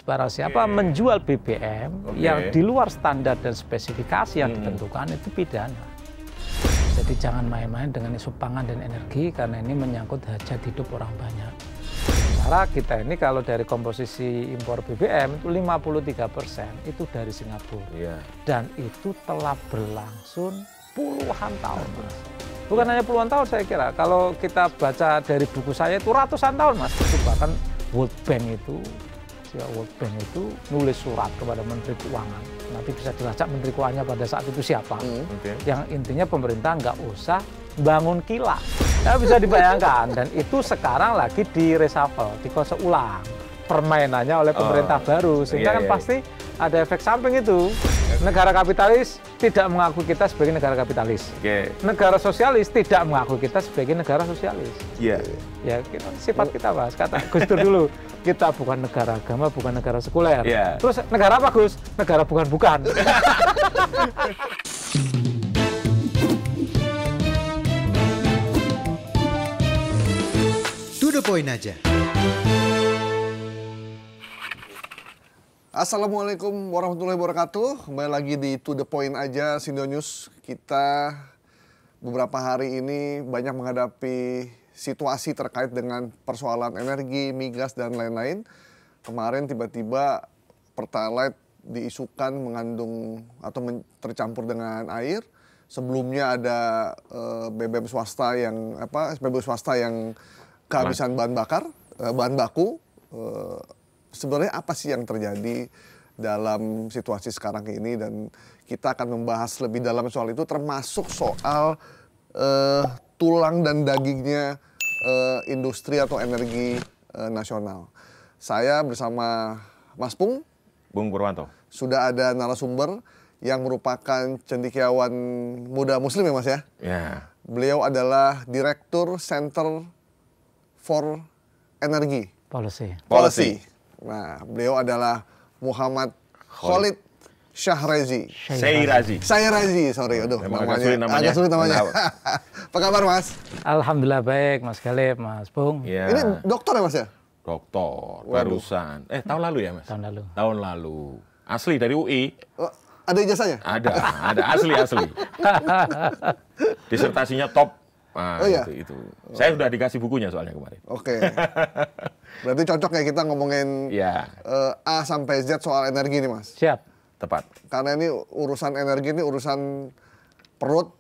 Barang siapa menjual BBM yang di luar standar dan spesifikasi yang ditentukan itu pidana. Jadi jangan main-main dengan isu pangan dan energi karena ini menyangkut hajat hidup orang banyak. Sementara kita ini kalau dari komposisi impor BBM itu 53% itu dari Singapura. Dan itu telah berlangsung puluhan tahun, Mas. Bukan hanya puluhan tahun saya kira. Kalau kita baca dari buku saya itu ratusan tahun, Mas. Itu bahkan World Bank itu nulis surat kepada Menteri Keuangan. Nanti bisa dilacak Menteri Keuangannya pada saat itu siapa. Yang intinya pemerintah nggak usah bangun kilang. Ya, bisa dibayangkan. Dan itu sekarang lagi di reshuffle, dikosong ulang permainannya oleh pemerintah baru. Sehingga kan pasti ada efek samping itu. Negara kapitalis tidak mengakui kita sebagai negara kapitalis. Negara sosialis tidak mengakui kita sebagai negara sosialis. Ya, sifat kita, Mas. Kata Gus Dur dulu, kita bukan negara agama, bukan negara sekuler. Terus negara apa, Gus? Negara bukan-bukan. To the point aja. Assalamualaikum warahmatullahi wabarakatuh. Kembali lagi di To The Point aja, Sindo News. Kita beberapa hari ini banyak menghadapi situasi terkait dengan persoalan energi, migas, dan lain-lain. Kemarin tiba-tiba Pertalite diisukan mengandung atau tercampur dengan air. Sebelumnya ada BBM swasta yang kehabisan bahan baku. Sebenarnya apa sih yang terjadi dalam situasi sekarang ini, dan kita akan membahas lebih dalam soal itu, termasuk soal tulang dan dagingnya industri atau energi nasional. Saya bersama Mas Bung Purwanto. Sudah ada narasumber yang merupakan cendekiawan muda muslim ya, Mas ya? Beliau adalah Direktur Center for Energy Policy. Nah, beliau adalah Muhammad Khalid Syahrazi. Syahrazi, sorry. Aduh, namanya agak sulit namanya. Apa kabar, Mas? Alhamdulillah baik, Mas Khalid, Mas Bung. Ini dokter ya, Mas ya? Dokter, barusan. Tahun lalu ya, Mas? Tahun lalu. Asli dari UI. Ada ijazahnya? Ada asli. Disertasinya top. Itu. Saya sudah dikasih bukunya soalnya kemarin. Berarti cocok ya kita ngomongin A sampai Z soal energi nih, Mas. Siap. Tepat. Karena ini urusan energi ini urusan perut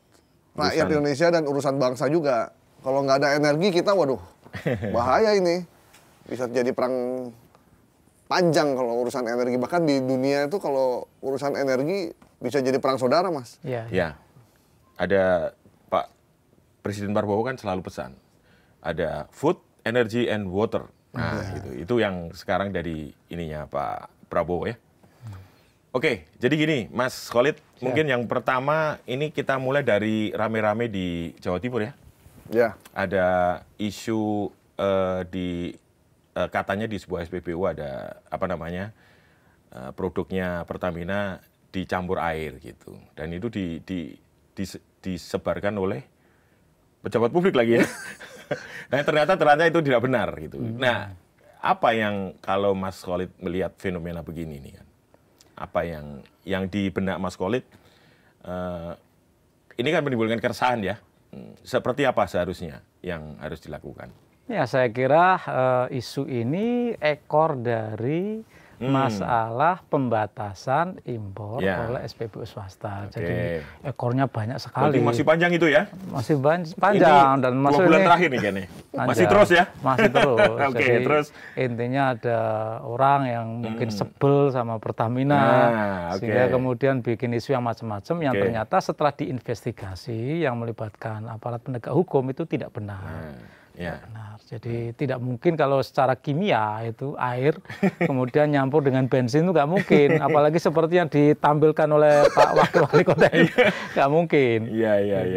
rakyat Indonesia dan urusan bangsa juga. Kalau nggak ada energi kita, waduh, bahaya ini. Bisa jadi perang panjang kalau urusan energi. Bahkan di dunia itu kalau urusan energi bisa jadi perang saudara, Mas. Ya. Ada Presiden Prabowo kan selalu pesan, ada food, energy, and water. Nah, itu yang sekarang dari ininya Pak Prabowo ya. Oke, jadi gini, Mas Khalid, mungkin yang pertama ini kita mulai dari rame-rame di Jawa Timur ya. Ada isu katanya di sebuah SPBU ada produknya Pertamina dicampur air gitu, dan itu disebarkan oleh pejabat publik lagi ya. Nah, ternyata itu tidak benar gitu. Nah, apa yang kalau Mas Khalid melihat fenomena begini nih kan? Apa yang di benak Mas Khalid ini kan menimbulkan keresahan ya. Seperti apa seharusnya yang harus dilakukan? Ya, saya kira isu ini ekor dari masalah pembatasan impor oleh SPBU swasta. Jadi ekornya banyak sekali. Berarti masih panjang itu ya? Masih panjang. Dan 2 bulan terakhir nih kayaknya. Masih terus ya? Masih terus. Jadi terus intinya ada orang yang mungkin sebel sama Pertamina, sehingga kemudian bikin isu yang macam-macam yang ternyata setelah diinvestigasi yang melibatkan aparat penegak hukum itu tidak benar. Benar. Jadi tidak mungkin kalau secara kimia itu air kemudian nyampur dengan bensin itu nggak mungkin. Apalagi seperti yang ditampilkan oleh Pak Wakil Wali Kota ini, nggak mungkin.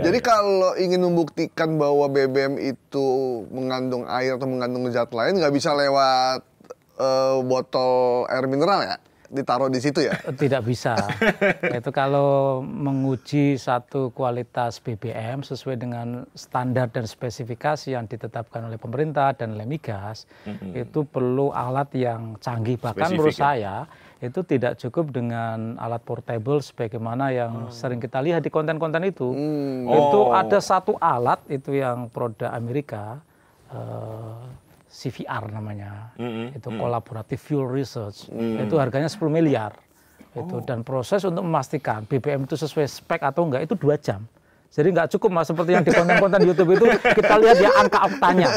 Jadi kalau ingin membuktikan bahwa BBM itu mengandung air atau mengandung zat lain, nggak bisa lewat botol air mineral ya? ditaruh di situ ya? Tidak bisa. Itu kalau menguji satu kualitas BBM sesuai dengan standar dan spesifikasi yang ditetapkan oleh pemerintah dan oleh Migas, itu perlu alat yang canggih. Bahkan menurut saya itu tidak cukup dengan alat portable sebagaimana yang sering kita lihat di konten-konten itu. Itu ada satu alat itu yang produk Amerika, CVR namanya, itu Collaborative Fuel Research, itu harganya 10 miliar. Itu dan proses untuk memastikan BBM itu sesuai spek atau enggak itu 2 jam. Jadi nggak cukup Mas seperti yang di konten-konten YouTube itu kita lihat ya angka oktanya.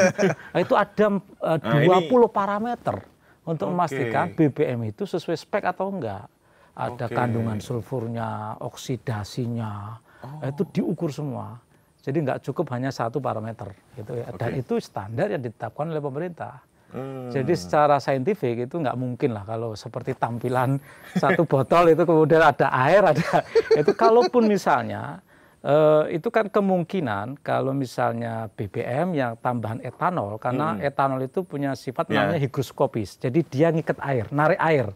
Itu ada 20 parameter untuk memastikan BBM itu sesuai spek atau enggak. Ada kandungan sulfurnya, oksidasinya, itu diukur semua. Jadi nggak cukup hanya satu parameter gitu ya. Dan itu standar yang ditetapkan oleh pemerintah. Jadi secara saintifik itu nggak mungkin lah kalau seperti tampilan satu botol itu kemudian ada air, ada itu kalaupun misalnya itu kan kemungkinan kalau misalnya BBM yang tambahan etanol, karena etanol itu punya sifat namanya higroskopis. Jadi dia ngikat air, narik air.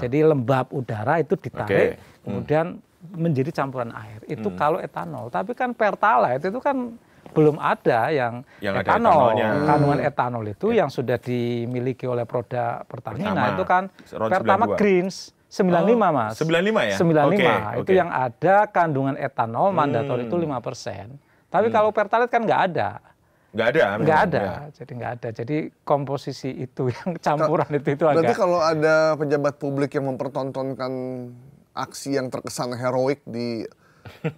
Jadi lembab udara itu ditarik, kemudian menjadi campuran air. Itu kalau etanol. Tapi kan Pertalite itu kan belum ada yang etanol. Kandungan etanol itu yang sudah dimiliki oleh produk Pertamina itu kan Pertamax Greens 95 Mas. 95 ya? 95. Itu yang ada kandungan etanol mandator itu 5%. Tapi kalau Pertalite kan nggak ada. Nggak ada? Nggak ada. Jadi nggak ada. Jadi komposisi itu yang campuran itu agak. Berarti kalau ada pejabat publik yang mempertontonkan aksi yang terkesan heroik di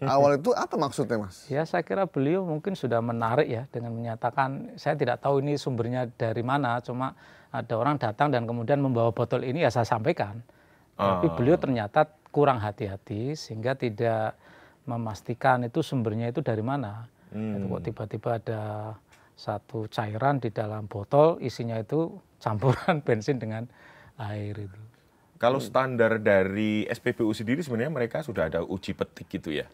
awal itu apa maksudnya Mas? Ya saya kira beliau mungkin sudah menarik ya dengan menyatakan, saya tidak tahu ini sumbernya dari mana, cuma ada orang datang dan kemudian membawa botol ini ya saya sampaikan. Tapi beliau ternyata kurang hati-hati sehingga tidak memastikan itu sumbernya itu dari mana. Itu kok tiba-tiba ada satu cairan di dalam botol isinya itu campuran bensin dengan air itu. Kalau standar dari SPBU sendiri sebenarnya mereka sudah ada uji petik gitu ya?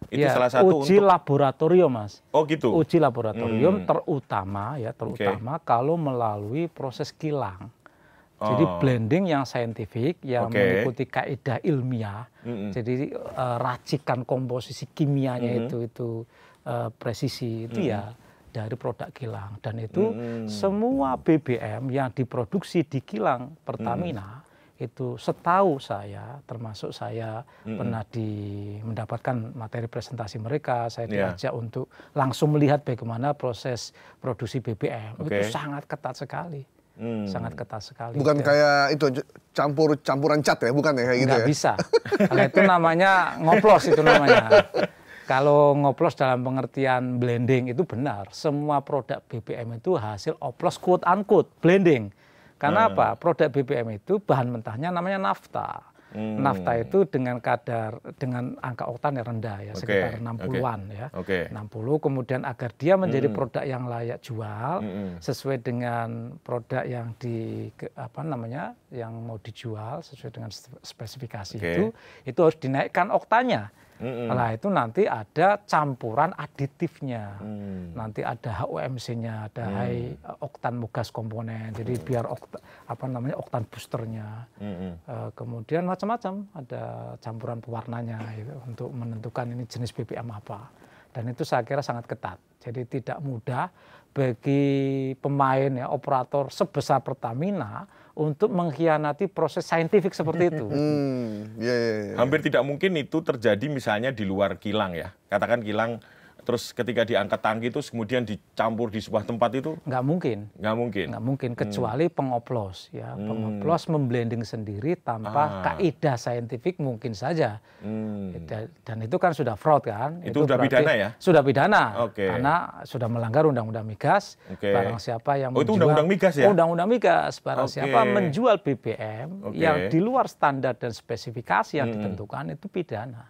Itu ya, salah satu uji laboratorium Mas. Oh gitu? Uji laboratorium terutama kalau melalui proses kilang. Jadi blending yang saintifik, yang mengikuti kaidah ilmiah. Jadi racikan komposisi kimianya itu presisi itu ya dari produk kilang. Dan itu semua BBM yang diproduksi di kilang Pertamina itu setahu saya, termasuk saya pernah mendapatkan materi presentasi mereka, saya diajak untuk langsung melihat bagaimana proses produksi BBM. Itu sangat ketat sekali. Sangat ketat sekali. Bukan kayak itu campuran cat ya, bukan ya kayak gitu nggak ya? Bisa. Kalau itu namanya ngoplos itu namanya. Kalau ngoplos dalam pengertian blending itu benar. Semua produk BBM itu hasil oplos quote unquote blending. Karena apa? Produk BBM itu bahan mentahnya namanya nafta. Nafta itu dengan angka oktan yang rendah ya, sekitar 60-an ya. 60, kemudian agar dia menjadi produk yang layak jual sesuai dengan produk yang yang mau dijual sesuai dengan spesifikasi itu harus dinaikkan oktannya. Nah itu nanti ada campuran aditifnya, nanti ada HOMC-nya, ada high oktan mugas komponen, jadi biar oktan boosternya, kemudian macam-macam ada campuran pewarnanya gitu, untuk menentukan ini jenis BBM apa, dan itu saya kira sangat ketat, jadi tidak mudah bagi pemain ya operator sebesar Pertamina untuk mengkhianati proses saintifik seperti itu. Hampir tidak mungkin itu terjadi misalnya di luar kilang ya. Katakan kilang terus ketika diangkat tangki itu kemudian dicampur di sebuah tempat itu? Nggak mungkin. Nggak mungkin? Nggak mungkin, kecuali pengoplos. Ya. Pengoplos memblending sendiri tanpa kaidah saintifik mungkin saja. Dan itu kan sudah fraud kan. Itu sudah pidana ya? Sudah pidana, karena sudah melanggar Undang-Undang Migas. Barang siapa yang menjual, itu Undang-Undang Migas ya? Undang-Undang Migas. Barang siapa menjual BBM yang di luar standar dan spesifikasi yang ditentukan itu pidana.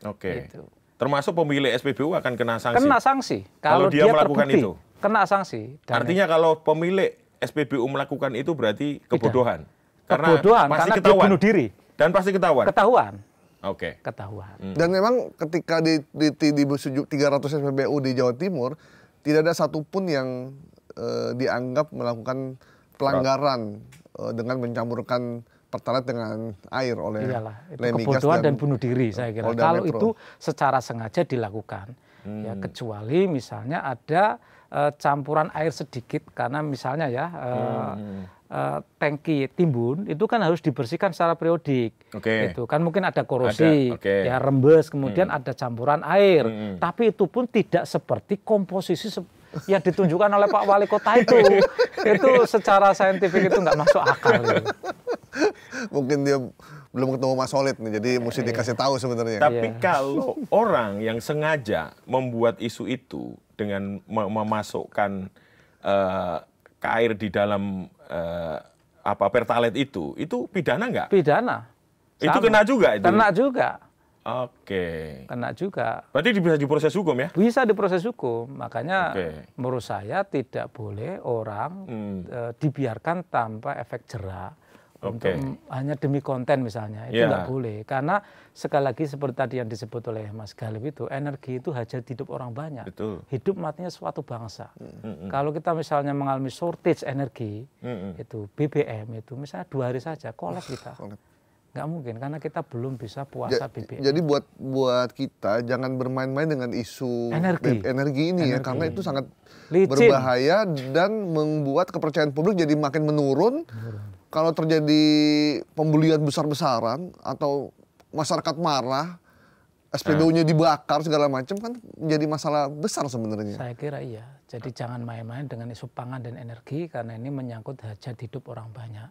Gitu. Termasuk pemilik SPBU akan kena sanksi? Kena sanksi. Kalau dia melakukan terbukti, itu? Kena sanksi. Artinya kalau pemilik SPBU melakukan itu berarti kebodohan? Kebodohan, karena dia bunuh diri. Dan pasti ketahuan? Ketahuan. Ketahuan. Dan memang ketika di 300 SPBU di Jawa Timur, tidak ada satupun yang dianggap melakukan pelanggaran dengan mencampurkan Pertalite dengan air oleh Iyalah, itu Lemigas kebodohan dan bunuh diri saya kira. Polda Kalau Metro. itu secara sengaja dilakukan, ya kecuali misalnya ada campuran air sedikit karena misalnya ya tangki timbun itu kan harus dibersihkan secara periodik. Itu kan mungkin ada korosi, ya rembes, kemudian ada campuran air. Tapi itu pun tidak seperti komposisi yang ditunjukkan oleh Pak Wali Kota itu. Itu secara saintifik itu nggak masuk akal. Gitu. Mungkin dia belum ketemu Mas Solid nih, jadi mesti dikasih tahu sebenarnya. Tapi kalau orang yang sengaja membuat isu itu dengan memasukkan air di dalam Pertalite itu pidana nggak? Pidana. Itu kena juga itu? Kena juga. Oke. Kena juga. Berarti bisa diproses hukum ya? Bisa diproses hukum. Makanya menurut saya tidak boleh orang dibiarkan tanpa efek jera. Untuk hanya demi konten misalnya. Itu nggak boleh. Karena sekali lagi seperti tadi yang disebut oleh Mas Galib itu, energi itu hajat hidup orang banyak. Betul. Hidup matinya suatu bangsa. Kalau kita misalnya mengalami shortage energi, itu BBM itu misalnya 2 hari saja, kolek kita. Nggak mungkin karena kita belum bisa puasa BBM. Jadi buat kita jangan bermain-main dengan isu energi ini ya, karena itu sangat berbahaya dan membuat kepercayaan publik jadi makin menurun. Kalau terjadi pembulian besar-besaran atau masyarakat marah, SPBU-nya dibakar segala macam kan jadi masalah besar sebenarnya. Saya kira iya. Jadi jangan main-main dengan isu pangan dan energi karena ini menyangkut hajat hidup orang banyak.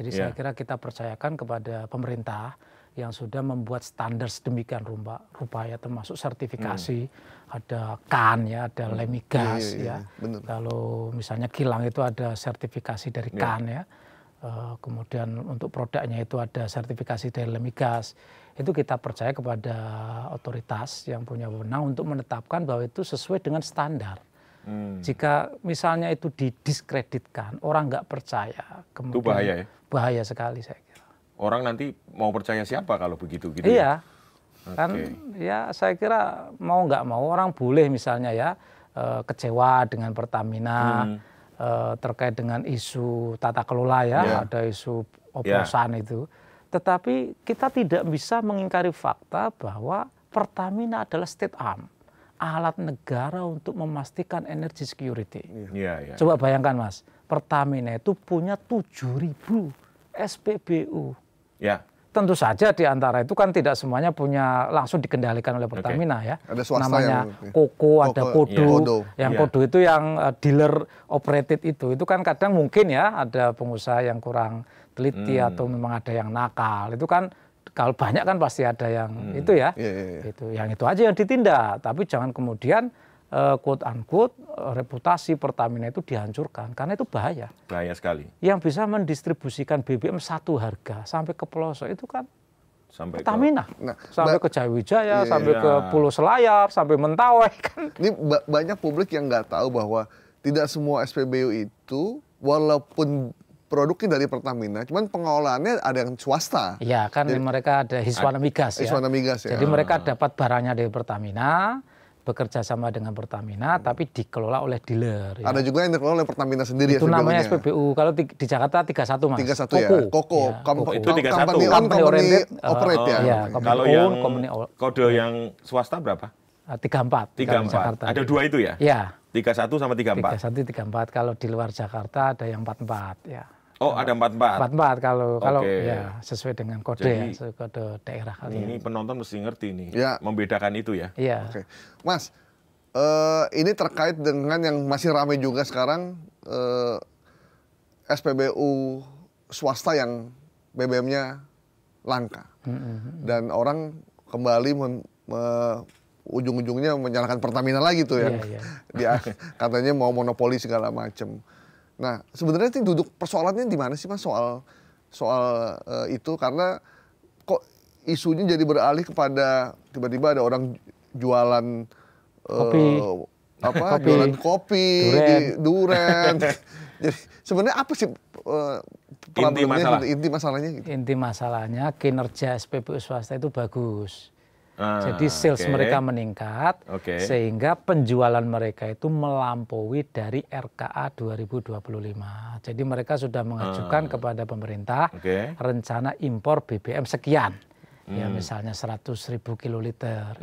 Jadi saya kira kita percayakan kepada pemerintah yang sudah membuat standar sedemikian rupa ya, termasuk sertifikasi, ada KAN ya, ada Lemigas ya. Kalau misalnya kilang itu ada sertifikasi dari KAN ya. Kemudian untuk produknya itu ada sertifikasi dari Lemigas. Itu kita percaya kepada otoritas yang punya wewenang untuk menetapkan bahwa itu sesuai dengan standar. Jika misalnya itu didiskreditkan, orang nggak percaya, kemudian itu bahaya ya? Bahaya sekali saya kira. Orang nanti mau percaya siapa kalau begitu gitu? Iya, kan ya saya kira mau nggak mau orang boleh misalnya ya kecewa dengan Pertamina terkait dengan isu tata kelola ya, ada isu oplosan itu. Tetapi kita tidak bisa mengingkari fakta bahwa Pertamina adalah state arm. Alat negara untuk memastikan energy security. Coba bayangkan Mas, Pertamina itu punya 7.000 SPBU. Tentu saja di antara itu kan tidak semuanya punya langsung dikendalikan oleh Pertamina ya. Ada swasta namanya yang Koko, ada Kodo. Yang Kodo itu yang dealer operated itu kan kadang mungkin ya ada pengusaha yang kurang teliti atau memang ada yang nakal. Itu kan kalau banyak kan pasti ada yang itu ya, itu yang itu aja yang ditindak. Tapi jangan kemudian quote unquote reputasi Pertamina itu dihancurkan karena itu bahaya. Bahaya sekali. Yang bisa mendistribusikan BBM satu harga sampai ke pelosok itu kan Pertamina, sampai ke Jayawijaya, sampai ke Pulau Selayar, sampai Mentawai kan. Ini banyak publik yang nggak tahu bahwa tidak semua SPBU itu walaupun produknya dari Pertamina, cuman pengolahannya ada yang swasta. Iya, kan mereka ada Hiswana Migas ya. Hiswana Migas ya. Jadi mereka dapat barangnya dari Pertamina, bekerja sama dengan Pertamina, tapi dikelola oleh dealer. Ya. Ada juga yang dikelola oleh Pertamina sendiri. Itu namanya SPBU. Kalau di Jakarta 31 Mas. 31 ya. Koko. Itu 31. Company operate ya. Ya, kalau yang kode yang swasta berapa? 34. 34. Ada 2 itu ya? Iya. 31 sama 34. 31, 34. Kalau di luar Jakarta ada yang 44 ya. Oh, ada 44. 44 kalau ya sesuai dengan kode. Jadi, ya, kode daerah kali. Ini penonton mesti ngerti nih, membedakan itu ya. Iya. Mas, ini terkait dengan yang masih ramai juga sekarang SPBU swasta yang BBM-nya langka. Dan orang kembali ujung-ujungnya menyalahkan Pertamina lagi tuh yang dia katanya mau monopoli segala macam. Nah, sebenarnya itu duduk persoalannya di mana sih Mas soal itu, karena kok isunya jadi beralih kepada tiba-tiba ada orang jualan jualan kopi, duren. Jadi sebenarnya apa sih inti masalahnya? Inti masalahnya kinerja SPBU swasta itu bagus. Jadi sales mereka meningkat, sehingga penjualan mereka itu melampaui dari RKA 2025. Jadi mereka sudah mengajukan kepada pemerintah rencana impor BBM sekian. Ya misalnya 100.000 kiloliter.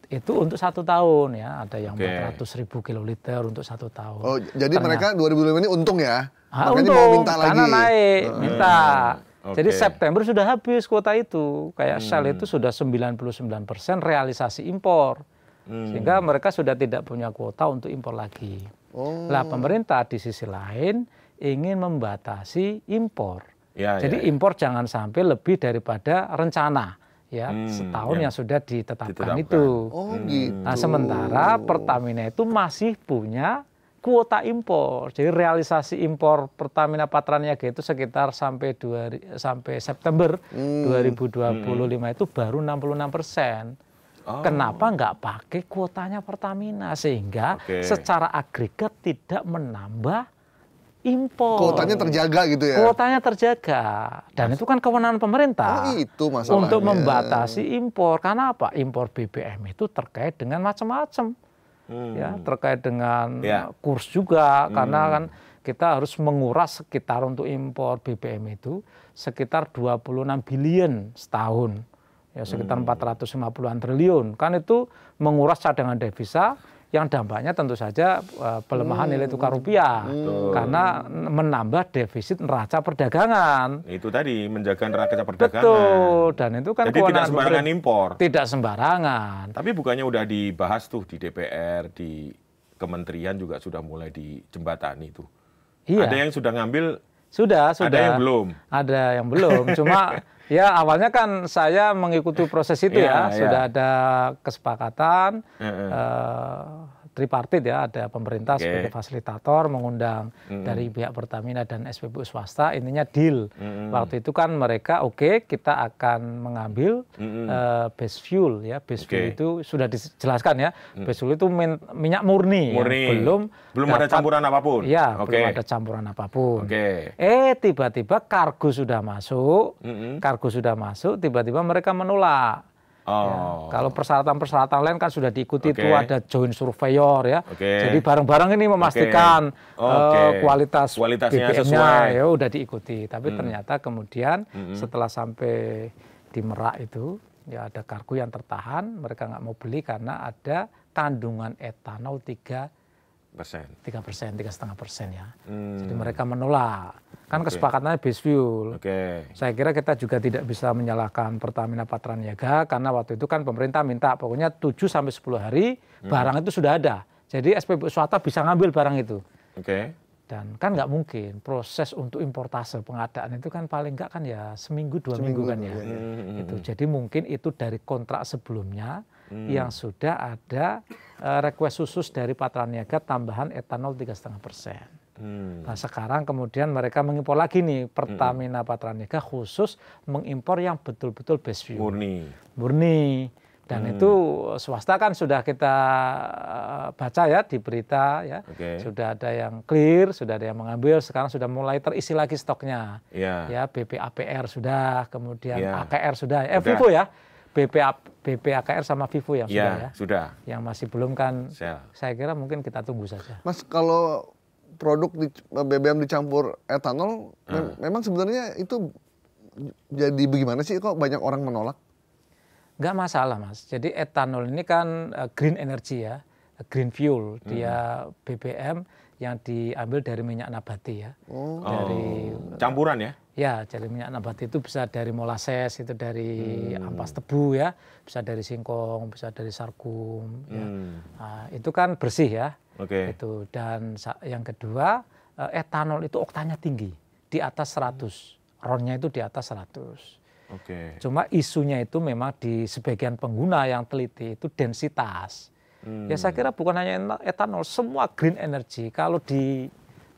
Itu untuk 1 tahun ya. Ada yang 400.000 kiloliter untuk 1 tahun. Oh, jadi mereka 2025 ini untung ya? Makanya untung, mau minta lagi. karena naik, minta. Jadi September sudah habis kuota itu. Kayak Shell itu sudah 99% realisasi impor. Sehingga mereka sudah tidak punya kuota untuk impor lagi. Lah pemerintah di sisi lain ingin membatasi impor. Jadi impor jangan sampai lebih daripada rencana. Ya, setahun yang sudah ditetapkan itu. Gitu. Nah sementara Pertamina itu masih punya kuota impor. Jadi realisasi impor Pertamina Patraniaga itu sekitar sampai September 2025 itu baru 66%. Kenapa nggak pakai kuotanya Pertamina? Sehingga secara agregat tidak menambah impor. Kuotanya terjaga gitu ya? Kuotanya terjaga. Dan itu kan kewenangan pemerintah. Itu masalahnya. Untuk membatasi impor. Karena apa? Impor BBM itu terkait dengan macam-macam. Ya, terkait dengan kurs juga, karena kan kita harus menguras sekitar untuk impor BBM itu sekitar 26 billion setahun, ya sekitar 450-an triliun, kan itu menguras cadangan devisa yang dampaknya tentu saja pelemahan nilai tukar rupiah, karena menambah defisit neraca perdagangan. Itu tadi menjaga neraca perdagangan. Betul, dan itu kan jadi tidak sembarangan impor. Tidak sembarangan. Tapi bukannya udah dibahas tuh di DPR, di kementerian juga sudah mulai dijembatani tuh. Iya. Ada yang sudah ngambil? Sudah. Ada yang belum? Ada yang belum. Cuma ya awalnya kan saya mengikuti proses itu sudah ada kesepakatan tripartit ya, ada pemerintah sebagai fasilitator mengundang dari pihak Pertamina dan SPBU swasta, intinya deal. Waktu itu kan mereka kita akan mengambil base fuel ya, base fuel itu sudah dijelaskan ya, base fuel itu minyak murni. Ya, belum ada campuran apapun. Ya, belum ada campuran apapun. Tiba-tiba kargo sudah masuk, tiba-tiba mereka menolak. Ya, kalau persyaratan-persyaratan lain kan sudah diikuti itu ada joint surveyor ya. Jadi bareng-bareng ini memastikan kualitasnya BBM-nya ya udah diikuti. Tapi ternyata kemudian setelah sampai di Merak itu ya ada kargo yang tertahan, mereka nggak mau beli karena ada kandungan etanol 3,5% ya. Jadi mereka menolak. Kan kesepakatannya base fuel. Saya kira kita juga tidak bisa menyalahkan Pertamina Patraniaga karena waktu itu kan pemerintah minta pokoknya 7-10 hari barang itu sudah ada. Jadi SPBU swasta bisa ngambil barang itu. Dan kan nggak mungkin proses untuk importase pengadaan itu kan paling nggak kan ya seminggu 2 minggu kan ya. Jadi mungkin itu dari kontrak sebelumnya yang sudah ada request khusus dari Patraniaga tambahan etanol 3,5%. Nah sekarang kemudian mereka mengimpor lagi nih Pertamina Patraniaga khusus mengimpor yang betul-betul base fuel. Murni. Dan itu swasta kan sudah kita baca ya di berita ya. Sudah ada yang clear, sudah ada yang mengambil, sekarang sudah mulai terisi lagi stoknya. Ya BPAPR sudah, kemudian AKR sudah. Vivo ya. BPAKR sama Vivo yang sudah ya. Sudah. Yang masih belum kan saya kira mungkin kita tunggu saja. Mas, kalau produk BBM dicampur etanol, memang sebenarnya itu jadi bagaimana sih kok banyak orang menolak? Nggak masalah Mas, jadi etanol ini kan green energy ya, green fuel, dia BBM yang diambil dari minyak nabati ya. Dari campuran ya? Ya, dari minyak nabati itu bisa dari molasses, itu dari ampas tebu ya, bisa dari singkong, bisa dari sorghum. Ya. Nah, itu kan bersih ya. Itu. Dan yang kedua, etanol itu oktannya tinggi, di atas 100. RON-nya itu di atas 100. Cuma isunya itu memang di sebagian pengguna yang teliti itu densitas. Ya saya kira bukan hanya etanol, semua green energy kalau di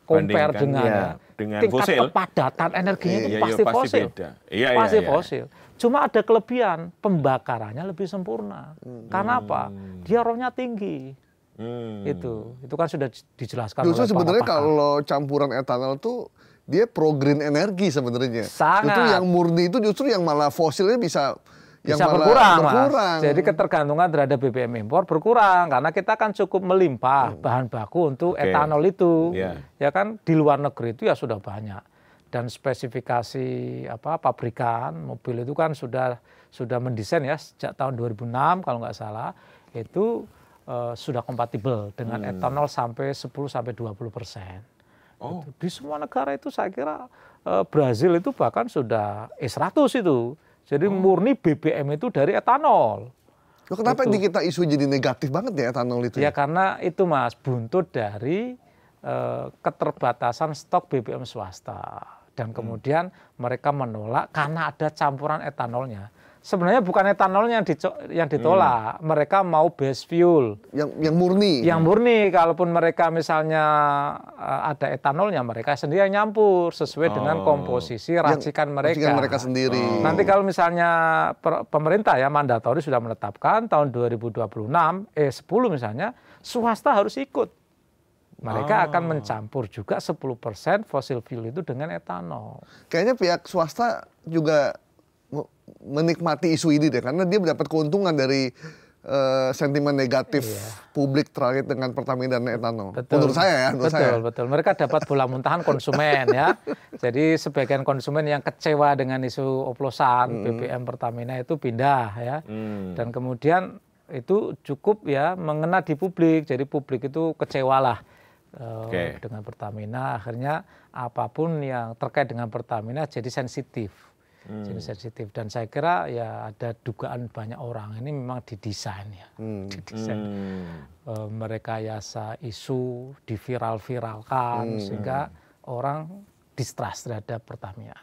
compare dengan tingkat fosil, kepadatan energinya itu pasti fosil. Pasti fosil. Cuma ada kelebihan, pembakarannya lebih sempurna. Karena apa? Dia RON-nya tinggi. Itu kan sudah dijelaskan. Justru sebenarnya kalau campuran etanol tuh dia pro green energi sebenarnya. Sangat. Itu yang murni itu justru yang malah fosilnya bisa bisa berkurang. Mas. Jadi ketergantungan terhadap BBM impor berkurang karena kita kan cukup melimpah bahan baku untuk etanol itu. Ya kan di luar negeri itu ya sudah banyak. Dan spesifikasi pabrikan mobil itu kan sudah mendesain ya sejak tahun 2006 kalau nggak salah itu sudah kompatibel dengan etanol sampai 10-20%. Oh. Di semua negara itu saya kira Brazil itu bahkan sudah E100 itu. Jadi murni BBM itu dari etanol. Loh, kenapa di kita isu jadi negatif banget ya etanol itu? Ya karena itu Mas, buntut dari keterbatasan stok BBM swasta. Dan kemudian mereka menolak karena ada campuran etanolnya. Sebenarnya bukan etanolnya yang ditolak, mereka mau base fuel. Yang murni? Yang murni, kalaupun mereka misalnya ada etanolnya, mereka sendiri yang nyampur sesuai dengan komposisi racikan mereka. Racikan mereka sendiri. Nanti kalau misalnya pemerintah ya mandatori sudah menetapkan tahun 2026, 10 misalnya, swasta harus ikut. Mereka akan mencampur juga 10% fossil fuel itu dengan etanol. Kayaknya pihak swasta juga menikmati isu ini deh, karena dia mendapat keuntungan dari sentimen negatif publik terkait dengan Pertamina dan etanol. Betul. Menurut saya ya. Betul. Mereka dapat bola muntahan konsumen ya. Jadi sebagian konsumen yang kecewa dengan isu oplosan BBM Pertamina itu pindah ya. Dan kemudian itu cukup ya mengena di publik. Jadi publik itu kecewalah dengan Pertamina. Akhirnya apapun yang terkait dengan Pertamina jadi sensitif. Jadi sensitif, dan saya kira ya ada dugaan banyak orang ini memang didesain ya, merekayasa isu, diviral-viralkan sehingga orang distrust terhadap Pertamina.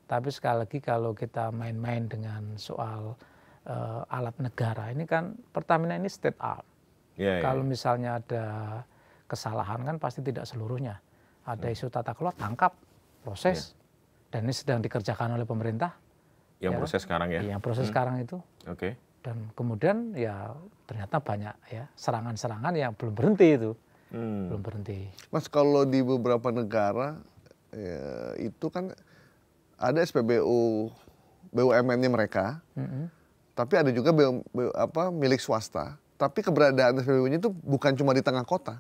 Tapi sekali lagi kalau kita main-main dengan soal alat negara ini kan Pertamina ini state art. Kalau misalnya ada kesalahan kan pasti tidak seluruhnya. Ada isu tata kelola, tangkap, proses. Dan ini sedang dikerjakan oleh pemerintah. Yang proses sekarang ya? Yang proses sekarang itu. Oke. Dan kemudian ya ternyata banyak ya serangan-serangan yang belum berhenti itu. Belum berhenti. Mas, kalau di beberapa negara ya, itu kan ada SPBU, BUMN-nya mereka. Tapi ada juga milik swasta. Tapi keberadaan SPBU-nya itu bukan cuma di tengah kota.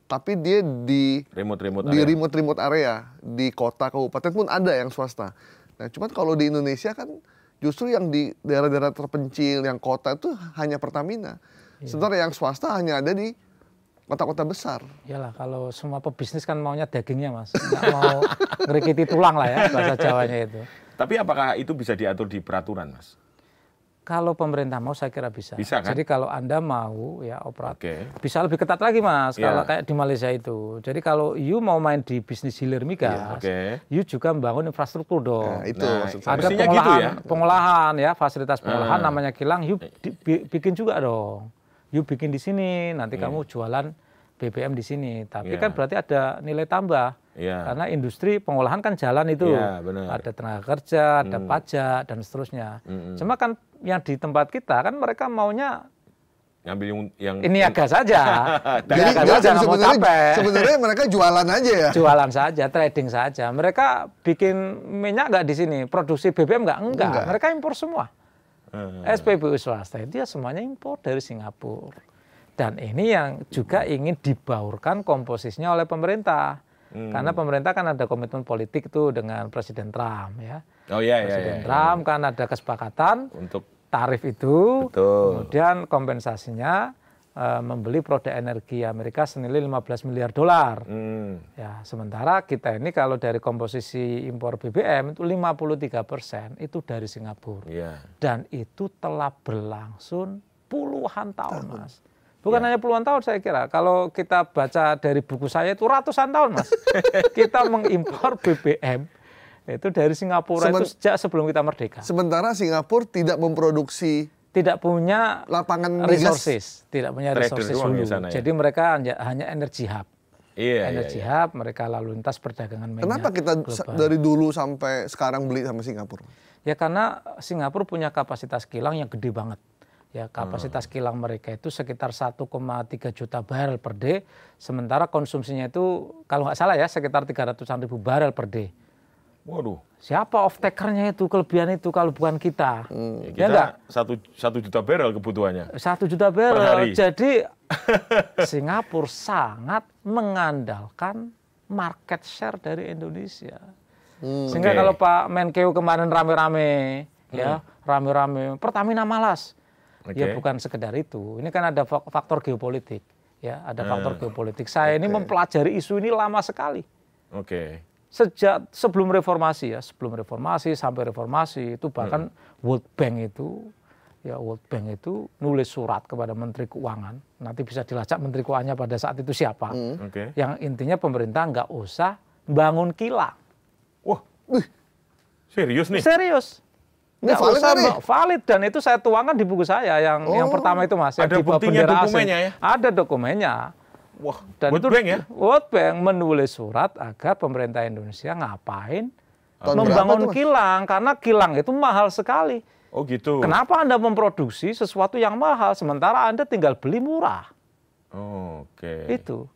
Tapi dia di remote area, di kota, kabupaten pun ada yang swasta. Nah, cuman kalau di Indonesia kan justru yang di daerah-daerah terpencil, yang kota itu hanya Pertamina. Sementara yang swasta hanya ada di kota-kota besar. Iyalah, kalau semua pebisnis kan maunya dagingnya, Mas. Nggak mau ngerikiti tulang lah ya, bahasa Jawanya itu. Tapi apakah itu bisa diatur di peraturan, Mas? Kalau pemerintah mau saya kira bisa. Bisa kan? Jadi kalau Anda mau ya bisa lebih ketat lagi Mas. Kalau kayak di Malaysia itu. Jadi kalau you mau main di bisnis hilir migas, you juga membangun infrastruktur dong. Nah, itu ada pengolahan ya, fasilitas pengolahan namanya kilang, you bikin juga dong. You bikin di sini, nanti kamu jualan BBM di sini. Tapi kan berarti ada nilai tambah. Karena industri pengolahan kan jalan itu, ada tenaga kerja, ada pajak dan seterusnya. Cuma kan yang di tempat kita kan mereka maunya ngambil yang ini agak saja. Jadi sebenarnya mereka jualan aja ya. Jualan saja, trading saja. Mereka bikin minyak nggak di sini, produksi BBM enggak. Mereka impor semua. SPBU swasta itu ya semuanya impor dari Singapura. Dan ini yang juga ingin dibaurkan komposisinya oleh pemerintah. Karena pemerintah kan ada komitmen politik itu dengan Presiden Trump ya. Presiden Trump kan ada kesepakatan untuk tarif itu, kemudian kompensasinya membeli produk energi Amerika senilai 15 miliar dolar. Ya, sementara kita ini kalau dari komposisi impor BBM itu 53% itu dari Singapura. Dan itu telah berlangsung puluhan tahun, Mas. Bukan hanya puluhan tahun saya kira. Kalau kita baca dari buku saya itu ratusan tahun, Mas. Kita mengimpor BBM itu dari Singapura itu sejak sebelum kita merdeka. Sementara Singapura tidak memproduksi, tidak punya lapangan resources, tidak punya resources dulu. Jadi mereka hanya energy hub. Energy hub, mereka lalu lintas perdagangan minyak. Kenapa kita dari dulu sampai sekarang beli sama Singapura? Ya karena Singapura punya kapasitas kilang yang gede banget. Ya, kapasitas kilang mereka itu sekitar 1,3 juta barel per day, sementara konsumsinya itu kalau nggak salah ya sekitar 300.000 barel per day. Waduh. Siapa off-takernya itu, kelebihan itu kalau bukan kita? Ya kita 1 juta barrel kebutuhannya. 1 juta Per hari. barrel. Jadi Singapura sangat mengandalkan market share dari Indonesia. Sehingga Oke. kalau Pak Menkeu kemarin rame-rame, ya rame-rame, Pertamina malas. Ya Oke. bukan sekedar itu. Ini kan ada faktor geopolitik. Ya, ada faktor geopolitik. Saya ini mempelajari isu ini lama sekali. Oke. Sejak sebelum reformasi ya, sebelum reformasi sampai reformasi itu bahkan World Bank itu nulis surat kepada Menteri Keuangan. Nanti bisa dilacak Menteri Keuangannya pada saat itu siapa. Oke. Yang intinya pemerintah nggak usah bangun kilang. Wah. Serius nih? Serius. Ini Nggak valid usah nggak nih? valid, dan itu saya tuangkan di buku saya yang pertama itu Mas. yang Ada di bawah buktinya, bendera asing. dokumennya ya? Ada dokumennya. Wah, Dan World itu Bank ya? World Bank menulis surat agar pemerintah Indonesia ngapain Tahun membangun berapa tuh, Mas? kilang, karena kilang itu mahal sekali. Oh gitu. Kenapa Anda memproduksi sesuatu yang mahal sementara Anda tinggal beli murah? Oh, oke. Itu.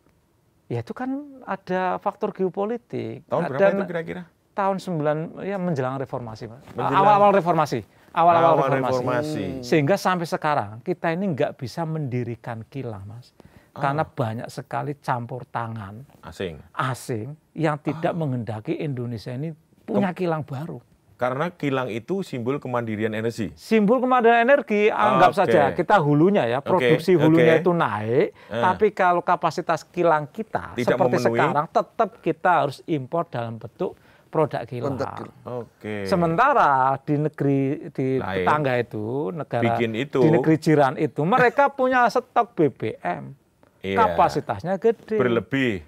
Ya itu kan ada faktor geopolitik. Tahun Dan berapa itu kira-kira? Tahun 9 ya menjelang reformasi, Mas. Menjelang- Awal-awal reformasi. Awal-awal reformasi. reformasi. Sehingga sampai sekarang kita ini nggak bisa mendirikan kilang, Mas. Karena banyak sekali campur tangan Asing. yang tidak menghendaki Indonesia ini punya kilang baru. Karena kilang itu simbol kemandirian energi. Simbol kemandirian energi, anggap Oke. saja kita hulunya ya, produksi hulunya oke. itu naik, tapi kalau kapasitas kilang kita Tidak seperti memenuhi. sekarang, tetap kita harus impor dalam bentuk produk kilang. Oke. Sementara di negeri di Lain. tetangga itu, negara Bikin itu. di negeri jiran itu, mereka punya stok BBM, Iya. kapasitasnya gede. Berlebih.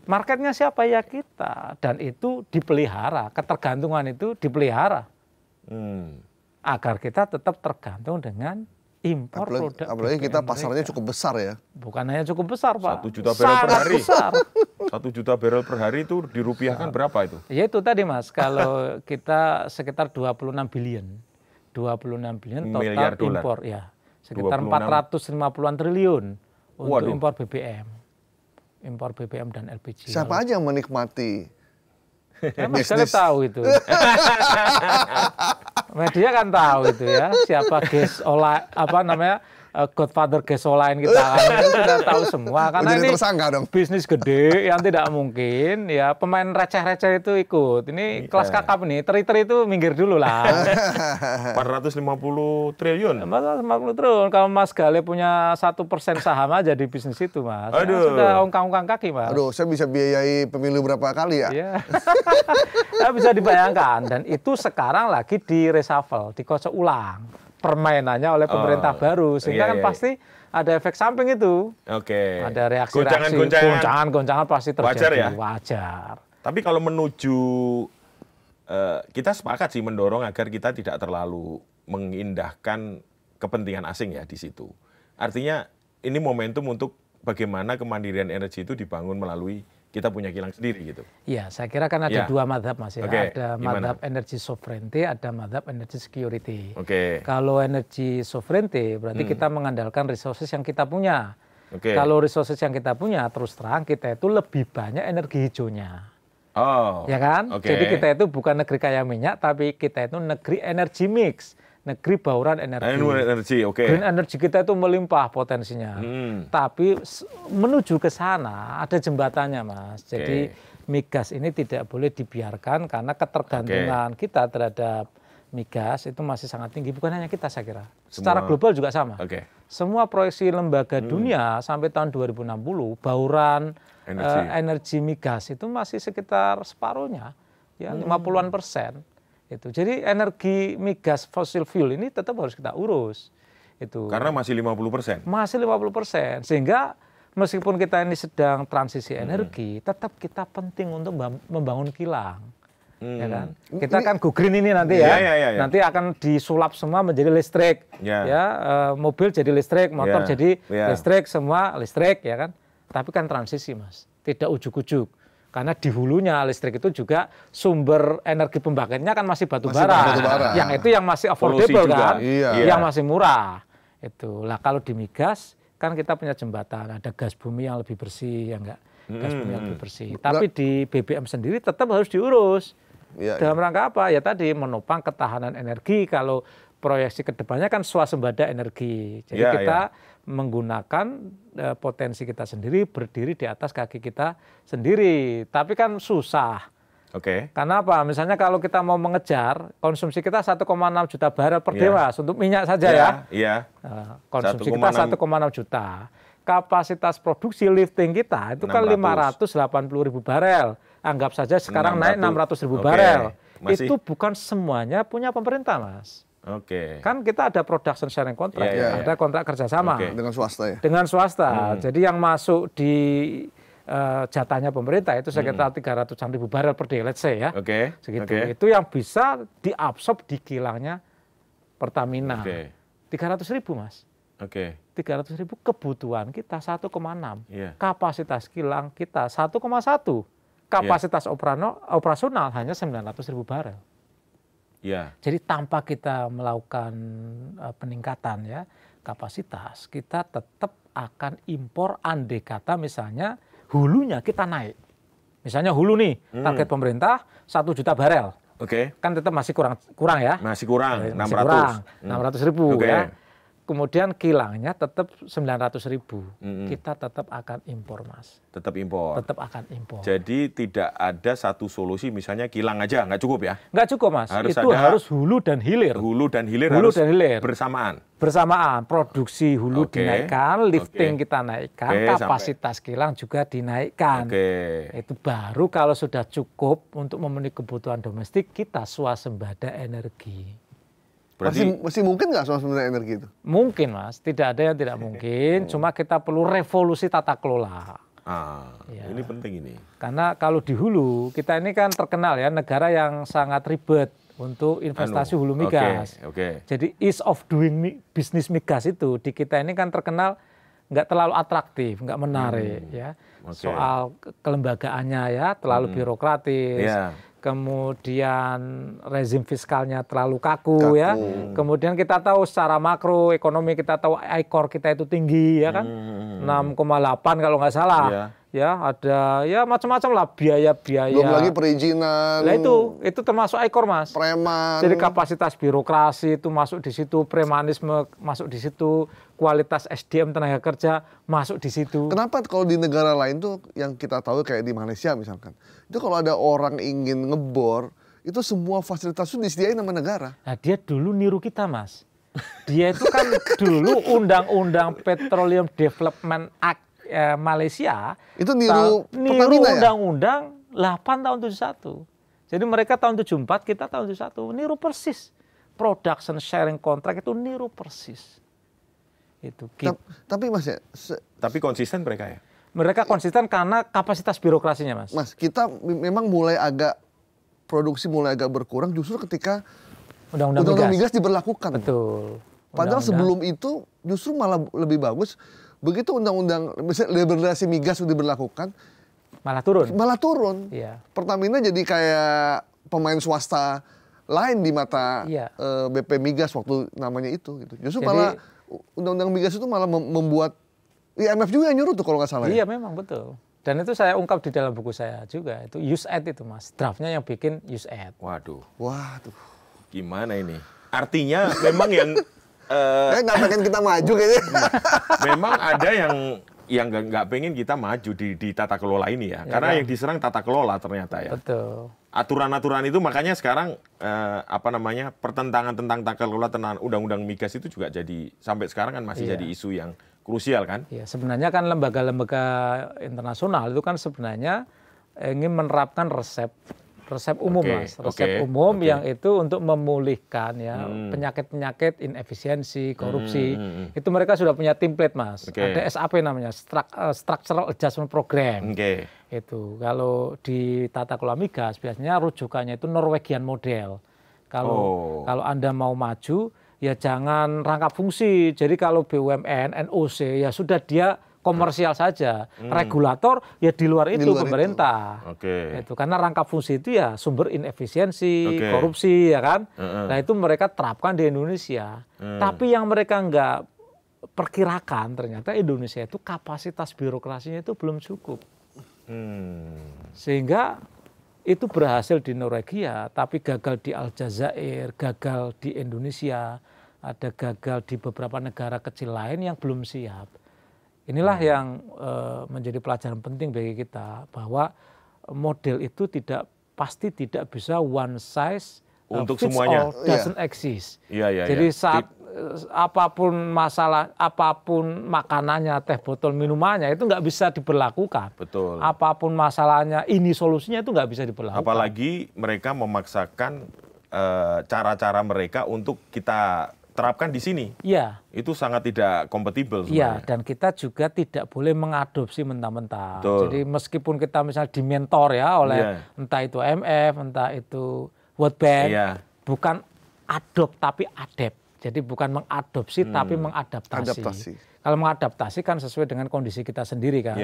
Marketnya siapa ya kita, dan itu dipelihara, ketergantungan itu dipelihara agar kita tetap tergantung dengan impor produk. Apalagi kita BBM pasarnya mereka. cukup besar ya. Bukan hanya cukup besar, Pak. 1 juta barrel per Sangat hari. besar. 1 juta barrel per hari itu dirupiahkan berapa itu? Ya itu tadi, Mas, kalau kita sekitar 26 billion. 26 billion Miliar total dolar. impor ya. Sekitar 26. 450-an triliun untuk Waduh. impor BBM. Impor BBM dan LPG. Siapa aja yang menikmati Mas kalian tahu itu. Media kan tahu itu ya, siapa Godfather gas online kita kan itu sudah tahu semua, karena jadi ini tersangka dong. bisnis gede yang tidak mungkin ya pemain receh-receh itu ikut. Ini kelas kakap nih, teri-teri itu minggir dulu lah. 450 triliun. Mas 50 triliun, kalau Mas Gale punya 1% saham aja di bisnis itu, Mas. Ya, Aduh. sudah ongkang-ongkang kaki, Mas. Aduh, saya bisa biayai pemilu berapa kali ya? Iya. Nah, bisa dibayangkan, dan itu sekarang lagi di reshuffle, dikocok ulang permainannya oleh pemerintah baru, sehingga iya, kan iya. pasti ada efek samping itu. Oke. Ada reaksi-reaksi, Goncangan-goncangan. goncangan pasti terjadi. Wajar ya? Wajar. Tapi kalau menuju kita sepakat sih mendorong agar kita tidak terlalu mengindahkan kepentingan asing ya di situ. Artinya ini momentum untuk bagaimana kemandirian energi itu dibangun melalui kita punya kilang sendiri gitu. Iya, saya kira kan ada Ya. dua mazhab, Mas ya. Oke, Ada gimana? mazhab energy sovereignty, ada mazhab energy security. Oke. Kalau energy sovereignty berarti kita mengandalkan resources yang kita punya. Oke. Kalau resources yang kita punya, terus terang kita itu lebih banyak energi hijaunya. Oh. Ya kan? Oke. Jadi kita itu bukan negeri kaya minyak, tapi kita itu negeri energi mix, negeri bauran energi. Energi, oke. Green energy kita itu melimpah potensinya. Tapi menuju ke sana ada jembatannya, Mas. Jadi migas ini tidak boleh dibiarkan karena ketergantungan kita terhadap migas itu masih sangat tinggi. Bukan hanya kita, saya kira. Secara global juga sama. Oke. Semua proyeksi lembaga dunia sampai tahun 2060 bauran energi migas itu masih sekitar separuhnya, ya 50-an%. Itu. Jadi energi migas fossil fuel ini tetap harus kita urus. Itu. Karena masih 50%. Masih 50%. Sehingga meskipun kita ini sedang transisi energi, tetap kita penting untuk membangun kilang. Ya kan? Kita kan go green ini nanti ya. Ya. Nanti akan disulap semua menjadi listrik. Ya. Mobil jadi listrik, motor Ya. jadi Ya. listrik, semua listrik ya kan. Tapi kan transisi, Mas. Tidak ujuk-ujuk. Karena di hulunya listrik itu juga sumber energi pembangkitnya kan masih batu bara. Yang itu yang masih affordable kan, Iya. yang masih murah. Itu. Lah kalau di migas kan kita punya jembatan, ada gas bumi yang lebih bersih ya enggak? Gas bumi yang lebih bersih. Tapi di BBM sendiri tetap harus diurus. Dalam rangka apa? Ya tadi menopang ketahanan energi. Kalau proyeksi kedepannya kan swasembada energi. Jadi kita menggunakan potensi kita sendiri, berdiri di atas kaki kita sendiri. Tapi kan susah. Karena apa? Misalnya kalau kita mau mengejar konsumsi kita 1,6 juta barel per dewas untuk minyak saja konsumsi kita 1,6 juta. Kapasitas produksi lifting kita itu kan 580.000 barel. Anggap saja sekarang naik 600.000 barel. Itu bukan semuanya punya pemerintah, Mas. Kan kita ada production sharing contract, ada kontrak kerjasama dengan swasta ya. Dengan swasta. Jadi yang masuk di jatahnya pemerintah itu sekitar 300-an ribu barel per day, let's say ya. Segitu. Itu yang bisa diabsorb di kilangnya Pertamina. 300.000, Mas. 300.000 kebutuhan kita 1,6. Kapasitas kilang kita 1,1. Kapasitas operasional hanya 900.000 barel. Jadi tanpa kita melakukan peningkatan ya kapasitas, kita tetap akan impor andai kata misalnya hulunya kita naik. Misalnya hulu nih, target pemerintah 1 juta barel. Kan tetap masih kurang ya. Masih kurang, 600.000 ya. Kemudian kilangnya tetap 900.000. Kita tetap akan impor, Mas. Tetap impor. Tetap akan impor. Jadi tidak ada satu solusi, misalnya kilang aja, nggak cukup ya? Nggak cukup, Mas. Harus hulu dan hilir. Hulu dan hilir harus bersamaan. Bersamaan, produksi hulu dinaikkan, lifting kita naikkan, kapasitas kilang juga dinaikkan. Itu baru kalau sudah cukup untuk memenuhi kebutuhan domestik, kita swasembada energi. Masih mungkin nggak swasembada energi itu? Mungkin, Mas. Tidak ada yang tidak mungkin. Cuma kita perlu revolusi tata kelola. Ini penting ini. Karena kalau di hulu, kita ini kan terkenal ya, negara yang sangat ribet untuk investasi hulu migas. Jadi ease of doing business migas itu di kita ini kan terkenal nggak terlalu atraktif, nggak menarik ya. Soal kelembagaannya ya terlalu birokratis. Kemudian rezim fiskalnya terlalu kaku ya. Kemudian kita tahu secara makro ekonomi kita tahu ICOR kita itu tinggi ya kan. 6,8 kalau nggak salah. Ya ada ya macam-macam lah biaya-biaya. Belum lagi perizinan. Nah itu termasuk ICOR, Mas. Preman. Jadi kapasitas birokrasi itu masuk di situ, premanisme masuk di situ, kualitas SDM tenaga kerja masuk di situ. Kenapa kalau di negara lain tuh yang kita tahu kayak di Malaysia misalkan, itu kalau ada orang ingin ngebor, itu semua fasilitas itu disediain sama negara. Nah dia dulu niru kita, Mas. Dia itu kan dulu Undang-Undang Petroleum Development Act Malaysia itu niru undang-undang 8 tahun 71. Jadi mereka tahun 74, kita tahun 71. Niru persis. Production sharing contract itu niru persis. Itu. Tapi Mas ya, tapi konsisten mereka ya. Mereka konsisten karena kapasitas birokrasinya, Mas. Mas, kita memang produksi mulai agak berkurang justru ketika Undang-Undang migas diberlakukan. Betul. Padahal sebelum itu justru malah lebih bagus. Begitu undang-undang liberalisasi migas sudah diberlakukan, malah turun. Pertamina jadi kayak pemain swasta lain di mata BP Migas waktu namanya itu. Gitu. Justru malah undang-undang migas itu malah membuat IMF juga yang nyuruh tuh kalau nggak salah. Iya memang betul. Dan itu saya ungkap di dalam buku saya juga. Itu USAID itu, Mas. Draftnya yang bikin USAID. Waduh. Gimana ini? Artinya memang yang nggak pengen kita maju kayaknya. Memang ada yang nggak pengen kita maju di tata kelola ini ya. Karena yang diserang tata kelola ternyata ya. Betul. Aturan-aturan itu makanya sekarang pertentangan tentang tata kelola tentang undang-undang migas itu juga jadi sampai sekarang kan masih jadi isu yang krusial kan. Iya, sebenarnya kan lembaga-lembaga internasional itu kan sebenarnya ingin menerapkan resep umum, Mas. Resep umum yang itu untuk memulihkan ya penyakit-penyakit inefisiensi, korupsi. Itu mereka sudah punya template, Mas. Ada SAP namanya, Structural Adjustment Program. Itu kalau di tata kelola migas biasanya rujukannya itu Norwegian model. Kalau Anda mau maju ya jangan rangkap fungsi. Jadi kalau BUMN, NOC ya sudah dia komersial saja, regulator ya di luar itu pemerintah. Itu karena rangkap fungsi itu ya sumber inefisiensi, korupsi ya kan. Nah itu mereka terapkan di Indonesia. Tapi yang mereka nggak perkirakan ternyata Indonesia itu kapasitas birokrasinya itu belum cukup. Sehingga itu berhasil di Norwegia, tapi gagal di Aljazair, gagal di Indonesia, ada gagal di beberapa negara kecil lain yang belum siap. Inilah yang menjadi pelajaran penting bagi kita, bahwa model itu pasti tidak bisa one size untuk fits semuanya. all, doesn't exist. Iya. Jadi saat apapun masalah, apapun makanannya, teh botol minumannya itu nggak bisa diberlakukan. Betul. Apapun masalahnya, ini solusinya itu nggak bisa diberlakukan. Apalagi mereka memaksakan cara-cara mereka untuk kita terapkan di sini. Iya. Itu sangat tidak kompatibel Iya, sebenarnya. dan kita juga tidak boleh mengadopsi mentah-mentah. Betul. Jadi meskipun kita misalnya dimentor ya oleh entah itu IMF, entah itu World Bank, bukan adopt tapi adapt. Jadi bukan mengadopsi tapi mengadaptasi. Kalau mengadaptasi kan sesuai dengan kondisi kita sendiri kan.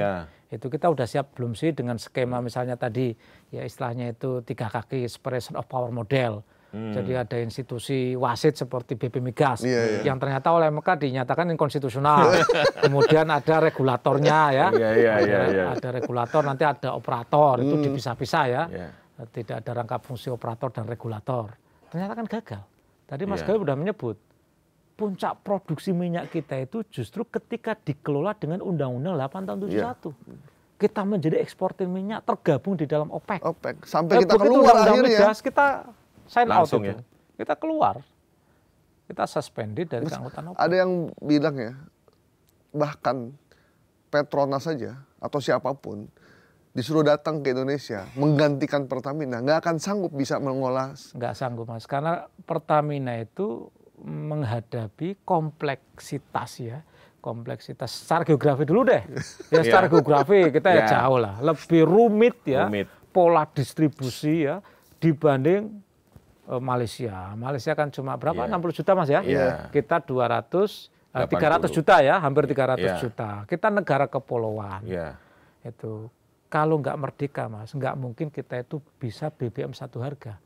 Itu kita udah siap belum sih dengan skema misalnya tadi ya istilahnya itu 3 kaki separation of power model. Jadi ada institusi wasit seperti BP Migas yang ternyata oleh MK dinyatakan inkonstitusional. Kemudian ada regulatornya ya. Ada regulator, nanti ada operator, itu dipisah-pisah ya. Tidak ada rangkap fungsi operator dan regulator. Ternyata kan gagal. Tadi Mas Gawi sudah menyebut, puncak produksi minyak kita itu justru ketika dikelola dengan Undang-Undang 8 tahun 71. Kita menjadi eksportir minyak tergabung di dalam OPEC. Sampai kita keluar akhirnya. Migas, kita sign langsung out itu. Kita keluar. Kita suspended dari keanggotaan OPEC. Ada yang bilang ya, bahkan Petronas saja atau siapapun disuruh datang ke Indonesia menggantikan Pertamina, nggak akan sanggup bisa mengolah. Nggak sanggup Mas, karena Pertamina itu menghadapi kompleksitas ya. Kompleksitas secara geografi dulu deh. Ya secara geografi kita ya jauh lah. Lebih rumit ya. Pola distribusi ya dibanding Malaysia. Malaysia kan cuma berapa? 60 juta Mas ya. Kita 300 juta ya, hampir 300 juta. Kita negara kepulauan. Itu kalau nggak merdeka Mas, nggak mungkin kita itu bisa BBM satu harga.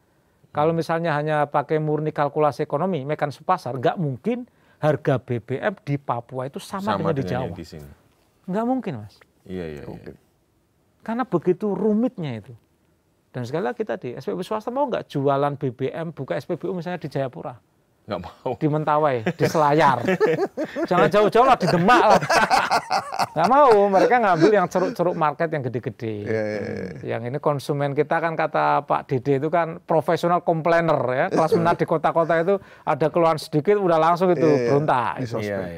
Kalau misalnya hanya pakai murni kalkulasi ekonomi, mekanisme pasar, nggak mungkin harga BBM di Papua itu sama dengan di Jawa. Nggak mungkin Mas. Karena begitu rumitnya itu. Dan sekali lagi tadi, SPBU swasta mau nggak jualan BBM, buka SPBU misalnya di Jayapura? Nggak mau. Di Mentawai, di Selayar. Jangan jauh-jauh lah, di Demak lah. Nggak mau, mereka ngambil yang ceruk-ceruk market yang gede-gede. Yang ini konsumen kita kan kata Pak Dede itu kan profesional komplainer ya. Kelas menengah di kota-kota itu ada keluhan sedikit udah langsung itu berontak.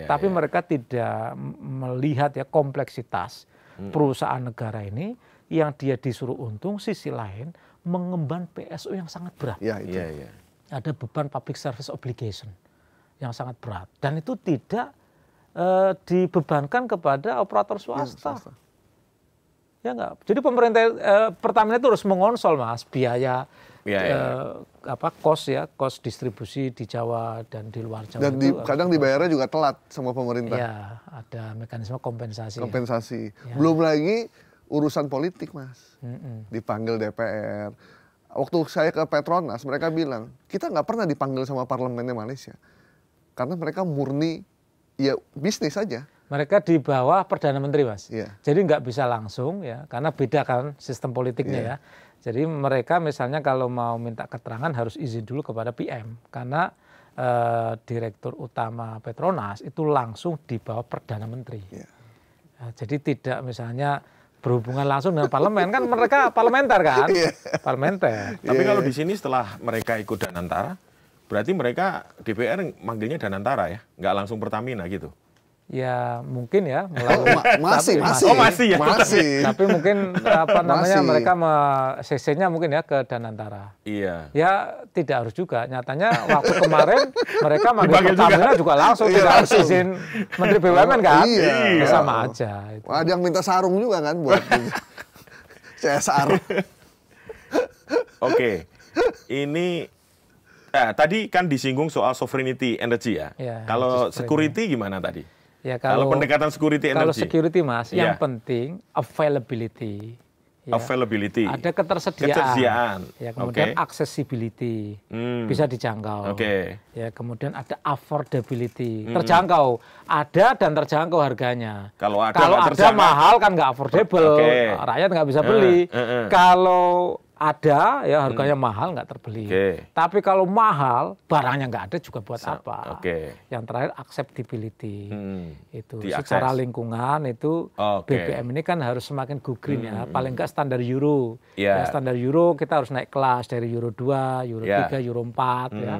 Tapi mereka tidak melihat ya kompleksitas perusahaan negara ini yang dia disuruh untung, sisi lain mengemban PSO yang sangat berat. Ada beban public service obligation yang sangat berat. Dan itu tidak dibebankan kepada operator swasta. Ya enggak. Jadi pemerintah Pertamina itu harus mengonsol Mas biaya cost distribusi di Jawa dan di luar Jawa. Dan kadang dibayarnya juga telat sama pemerintah. Ya, ada mekanisme kompensasi. Belum lagi urusan politik Mas. Dipanggil DPR. Waktu saya ke Petronas, mereka bilang, kita nggak pernah dipanggil sama parlemennya Malaysia. Karena mereka murni, ya bisnis saja. Mereka di bawah Perdana Menteri, Mas. Jadi nggak bisa langsung, ya, karena beda kan sistem politiknya ya. Jadi mereka misalnya kalau mau minta keterangan harus izin dulu kepada PM. Karena Direktur Utama Petronas itu langsung di bawah Perdana Menteri. Jadi tidak misalnya berhubungan langsung dengan parlemen, kan mereka parlementer kan? Parlementer. Tapi kalau di sini setelah mereka ikut Danantara, berarti mereka DPR manggilnya Danantara ya? Nggak langsung Pertamina gitu? Ya mungkin ya. Melalui, masih. Tapi mungkin mereka CC-nya mungkin ya ke Danantara. Ya tidak harus juga. Nyatanya waktu kemarin mereka manggil Pertamina juga langsung tidak harus izin Menteri BUMN kan? Sama aja. Ada yang minta sarung juga kan buat CSR. Oke. Ini tadi kan disinggung soal sovereignty energy ya. Kalau security gimana tadi? Ya, kalau pendekatan security energy. Kalau security Mas, yang penting availability. Availability. Ada ketersediaan. Ya, kemudian accessibility. Bisa dijangkau. Ya, kemudian ada affordability. Terjangkau. Ada dan terjangkau harganya. Kalau ada mahal kan nggak affordable. Rakyat nggak bisa beli. Kalau ada ya harganya mahal nggak terbeli. Tapi kalau mahal barangnya nggak ada juga buat apa? Yang terakhir acceptability. Itu secara lingkungan itu BBM ini kan harus semakin go green ya. Paling nggak standar Euro. Ya, standar Euro kita harus naik kelas dari Euro 2, Euro 3, Euro 4 ya.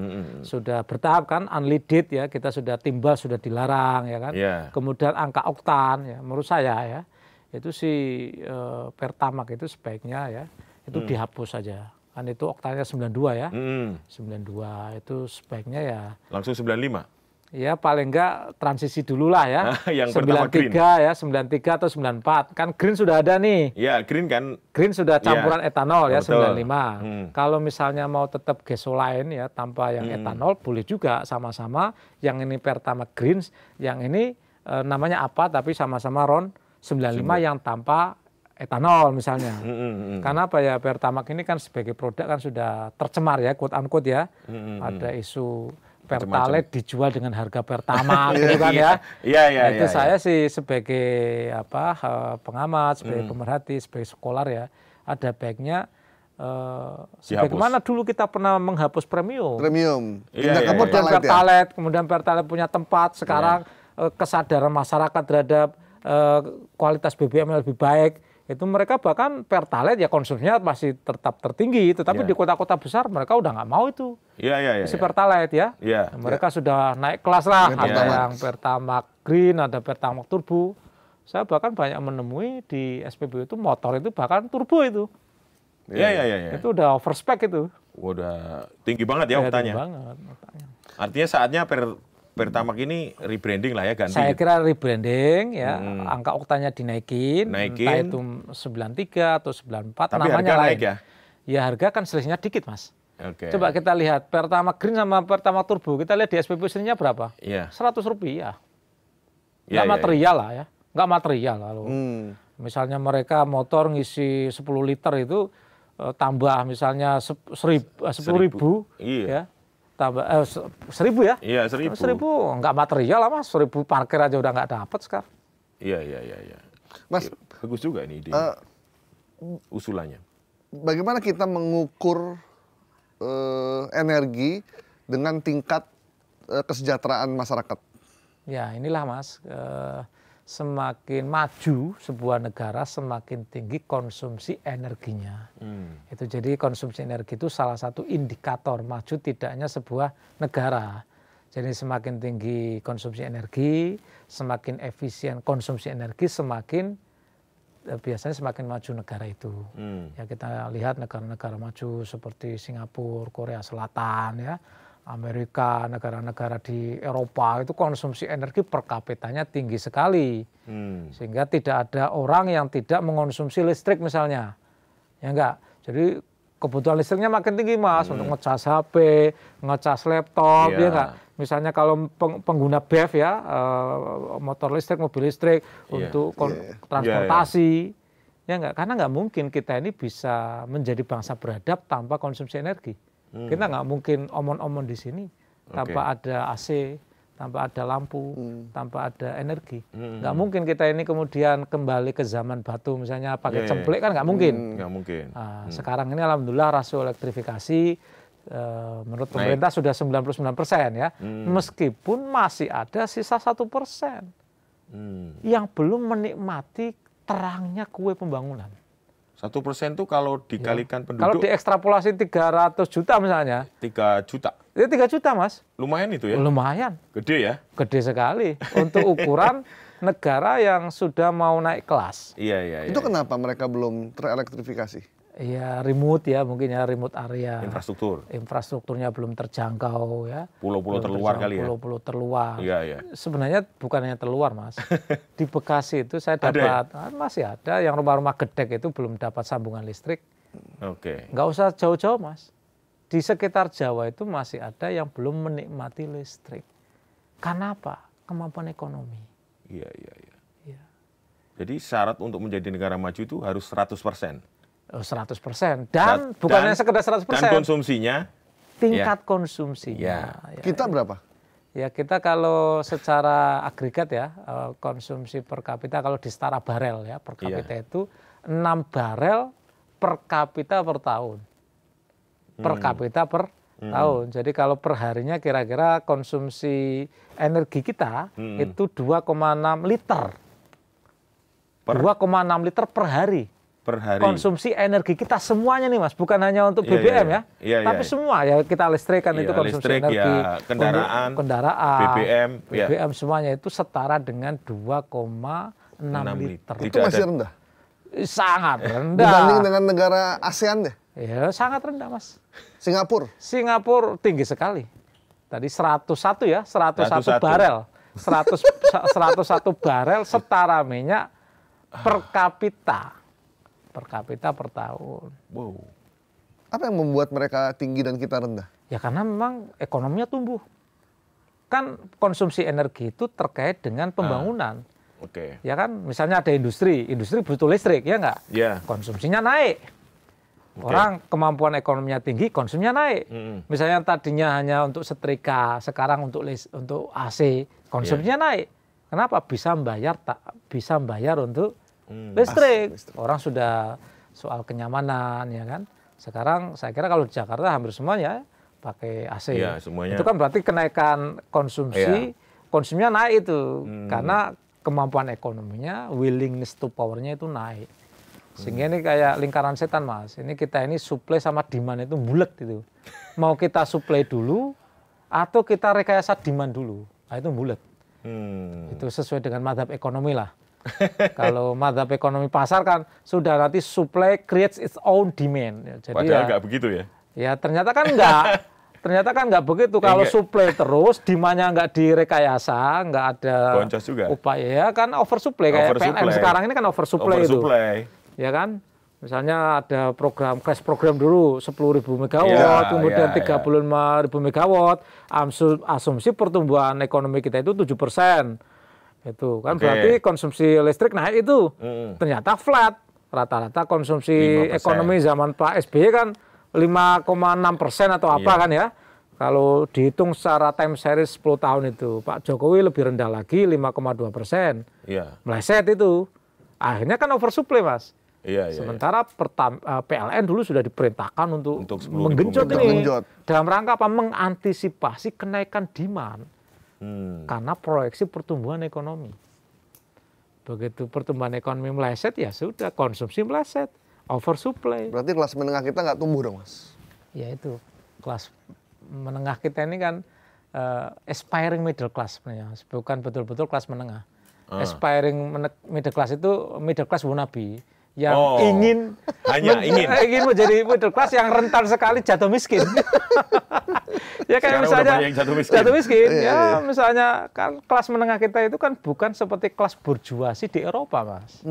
Sudah bertahap kan unleaded ya, kita sudah timbal sudah dilarang ya kan. Kemudian angka oktan ya menurut saya ya itu si Pertamax itu sebaiknya ya itu dihapus saja. Kan itu oktannya 92 ya. 92 itu sebaiknya ya. Langsung 95? Ya paling enggak transisi dulu lah ya. Yang 93 ya, 93 atau 94. Kan green sudah ada nih. Ya green kan. Green sudah campuran etanol ya, 95. Kalau misalnya mau tetap gasoline ya tanpa yang etanol boleh juga sama-sama. Yang ini Pertamax Green, yang ini namanya apa tapi sama-sama RON 95 yang tanpa etanol misalnya. Karena apa ya, Pertamax ini kan sebagai produk kan sudah tercemar ya, quote unquote ya. Ada isu Pertalite dijual dengan harga Pertamax gitu kan ya. Itu saya sih sebagai pengamat, sebagai pemerhati, sebagai sekolah ya, ada baiknya sebagaimana dulu kita pernah menghapus premium. Kemudian Pertalite, kemudian Pertalite punya tempat, sekarang kesadaran masyarakat terhadap kualitas BBM yang lebih baik. Itu mereka bahkan Pertalite ya konsumsinya masih tetap tertinggi, tetapi di kota-kota besar mereka udah nggak mau itu si Pertalite ya. Mereka sudah naik kelas lah, ada yang Pertamax Green, ada Pertamax Turbo. Saya bahkan banyak menemui di SPBU itu motor itu bahkan turbo itu. Itu udah overspec itu. Udah tinggi banget ya oktanya. Artinya saatnya Pertamax ini rebranding lah ya, ganti. Saya kira rebranding ya, angka oktanya dinaikin, entah itu 93 atau 94. Tapi namanya harga lain. Naik ya? Ya harga kan selisihnya dikit mas. Coba kita lihat Pertamax Green sama Pertamax Turbo, kita lihat di SPBU selisihnya berapa? 100 rupiah. Nggak material lah ya, nggak material lalu. Misalnya mereka motor ngisi 10 liter itu tambah misalnya 10.000 ya. 1.000 ya? Iya, 1.000. 1.000 nggak material lah mas, 1.000 parkir aja udah nggak dapat sekarang. Iya. Mas, bagus juga ini ide usulannya. Bagaimana kita mengukur energi dengan tingkat kesejahteraan masyarakat? Ya inilah mas, semakin maju sebuah negara semakin tinggi konsumsi energinya. Itu jadi konsumsi energi itu salah satu indikator maju tidaknya sebuah negara. Jadi semakin tinggi konsumsi energi, semakin efisien konsumsi energi, biasanya semakin maju negara itu. Ya kita lihat negara-negara maju seperti Singapura, Korea Selatan ya. Amerika, negara-negara di Eropa itu konsumsi energi per kapitanya tinggi sekali. Sehingga tidak ada orang yang tidak mengonsumsi listrik misalnya. Ya enggak. Jadi kebutuhan listriknya makin tinggi mas, untuk ngecas HP, ngecas laptop, ya enggak. Misalnya kalau pengguna BEV ya, motor listrik, mobil listrik, untuk transportasi. Ya enggak, karena enggak mungkin kita ini bisa menjadi bangsa beradab tanpa konsumsi energi. Kita nggak mungkin omon-omon di sini tanpa ada AC, tanpa ada lampu, tanpa ada energi. Nggak mungkin kita ini kemudian kembali ke zaman batu misalnya pakai cemplek kan nggak mungkin. Nggak mungkin. Sekarang ini alhamdulillah rasio elektrifikasi menurut pemerintah sudah 99% ya. Meskipun masih ada sisa 1% yang belum menikmati terangnya kue pembangunan. 1% itu kalau dikalikan penduduk. Kalau diekstrapolasi 300 juta misalnya. 3 juta? Ya 3 juta mas. Lumayan itu ya? Lumayan. Gede ya? Gede sekali. Untuk ukuran negara yang sudah mau naik kelas. Iya. Itu kenapa mereka belum terelektrifikasi? Ya remote ya, mungkin ya remote area. Infrastruktur. Infrastrukturnya belum terjangkau ya. Pulau-pulau terluar kali ya? Pulau-pulau terluar. Iya. Sebenarnya bukan hanya terluar mas. Di Bekasi itu saya dapat, masih ada yang rumah-rumah gedek itu belum dapat sambungan listrik. Nggak usah jauh-jauh mas. Di sekitar Jawa itu masih ada yang belum menikmati listrik. Karena apa? Kemampuan ekonomi. Iya. Jadi syarat untuk menjadi negara maju itu harus 100%. 100%. Dan bukannya sekedar 100%. Dan konsumsinya? Tingkat konsumsinya. Kita berapa? Ya kita kalau secara agregat ya, konsumsi per kapita kalau di setara barel ya, per kapita itu 6 barel per kapita per tahun. Per kapita per tahun. Jadi kalau per harinya kira-kira konsumsi energi kita itu 2,6 liter. 2,6 liter per hari. Per hari. Konsumsi energi kita semuanya nih Mas, bukan hanya untuk BBM ya, tapi semua ya kita listrikan itu konsumsi listrik, energi, kendaraan, BBM semuanya itu setara dengan 2,6 liter. Itu masih rendah? Sangat rendah. Dibanding dengan negara ASEAN deh? Ya sangat rendah Mas. Singapura Tinggi sekali. Tadi 101 ya, 101 barel. 101 barel setara minyak per kapita per tahun. Wow. Apa yang membuat mereka tinggi dan kita rendah? Ya karena memang ekonominya tumbuh. Kan konsumsi energi itu terkait dengan pembangunan. Oke. Ya kan, misalnya ada industri butuh listrik, ya nggak? Ya. Konsumsinya naik. Orang kemampuan ekonominya tinggi, konsumsinya naik. Misalnya tadinya hanya untuk setrika, sekarang untuk AC, konsumsinya naik. Kenapa? Bisa membayar untuk listrik. Orang sudah soal kenyamanan, ya kan. Sekarang saya kira kalau di Jakarta hampir semuanya pakai AC. Ya, semuanya. Itu kan berarti kenaikan konsumsinya naik itu karena kemampuan ekonominya, willingness to power-nya itu naik. Sehingga ini kayak lingkaran setan Mas. Ini kita ini supply sama demand itu bulet itu. Mau kita supply dulu atau kita rekayasa demand dulu. Nah, itu bulet. Itu sesuai dengan mazhab ekonomi lah. Kalau mazhab ekonomi pasar kan sudah nanti supply creates its own demand. Ya, jadi padahal nggak begitu ya? Ya ternyata kan enggak. Ternyata kan nggak begitu. Kalau supply terus, demand-nya nggak direkayasa, nggak ada upaya, ya kan oversupply. Kayak PLN sekarang ini kan oversupply itu. Ya kan? Misalnya ada crash program dulu 10.000 megawatt, kemudian 35.000 megawatt. Asumsi pertumbuhan ekonomi kita itu 7%. Itu kan berarti konsumsi listrik naik itu. Ternyata flat. Rata-rata konsumsi 5%. Ekonomi zaman Pak SBY kan 5,6% atau apa kan ya. Kalau dihitung secara time series 10 tahun itu, Pak Jokowi lebih rendah lagi 5,2%. Meleset itu. Akhirnya kan oversupply Mas. Sementara PLN dulu sudah diperintahkan untuk menggenjot ini. Dalam rangka apa? Mengantisipasi kenaikan demand. Karena proyeksi pertumbuhan ekonomi. Begitu pertumbuhan ekonomi meleset, ya sudah konsumsi meleset. Oversupply. Berarti kelas menengah kita nggak tumbuh dong Mas? Ya itu. Kelas menengah kita ini kan aspiring middle class sebenarnya. Bukan betul-betul kelas menengah. Aspiring middle class itu middle class wannabe. Yang ingin menjadi middle class yang rentan sekali jatuh miskin. Ya kayak misalnya jatuh miskin. Ya misalnya kan kelas menengah kita itu kan bukan seperti kelas burjuasi di Eropa Mas.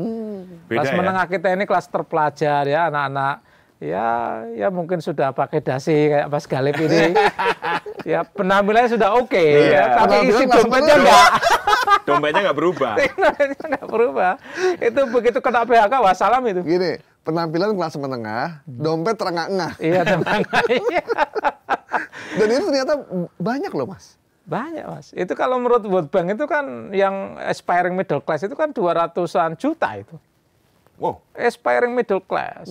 Kelas menengah kita ini kelas terpelajar ya, anak-anak ya mungkin sudah pakai dasi kayak Mas Galip ini. Ya penampilannya sudah oke, ya, tapi isi dompetnya enggak. Dompetnya nggak berubah. Dompetnya nggak berubah. Itu begitu kena PHK, wassalam itu. Gini, penampilan kelas menengah, dompet terengah-engah. Iya, terengah-engah. Dan itu ternyata banyak loh Mas. Banyak Mas. Itu kalau menurut World Bank itu kan yang aspiring middle class itu kan 200-an juta itu. Wow. Aspiring middle class.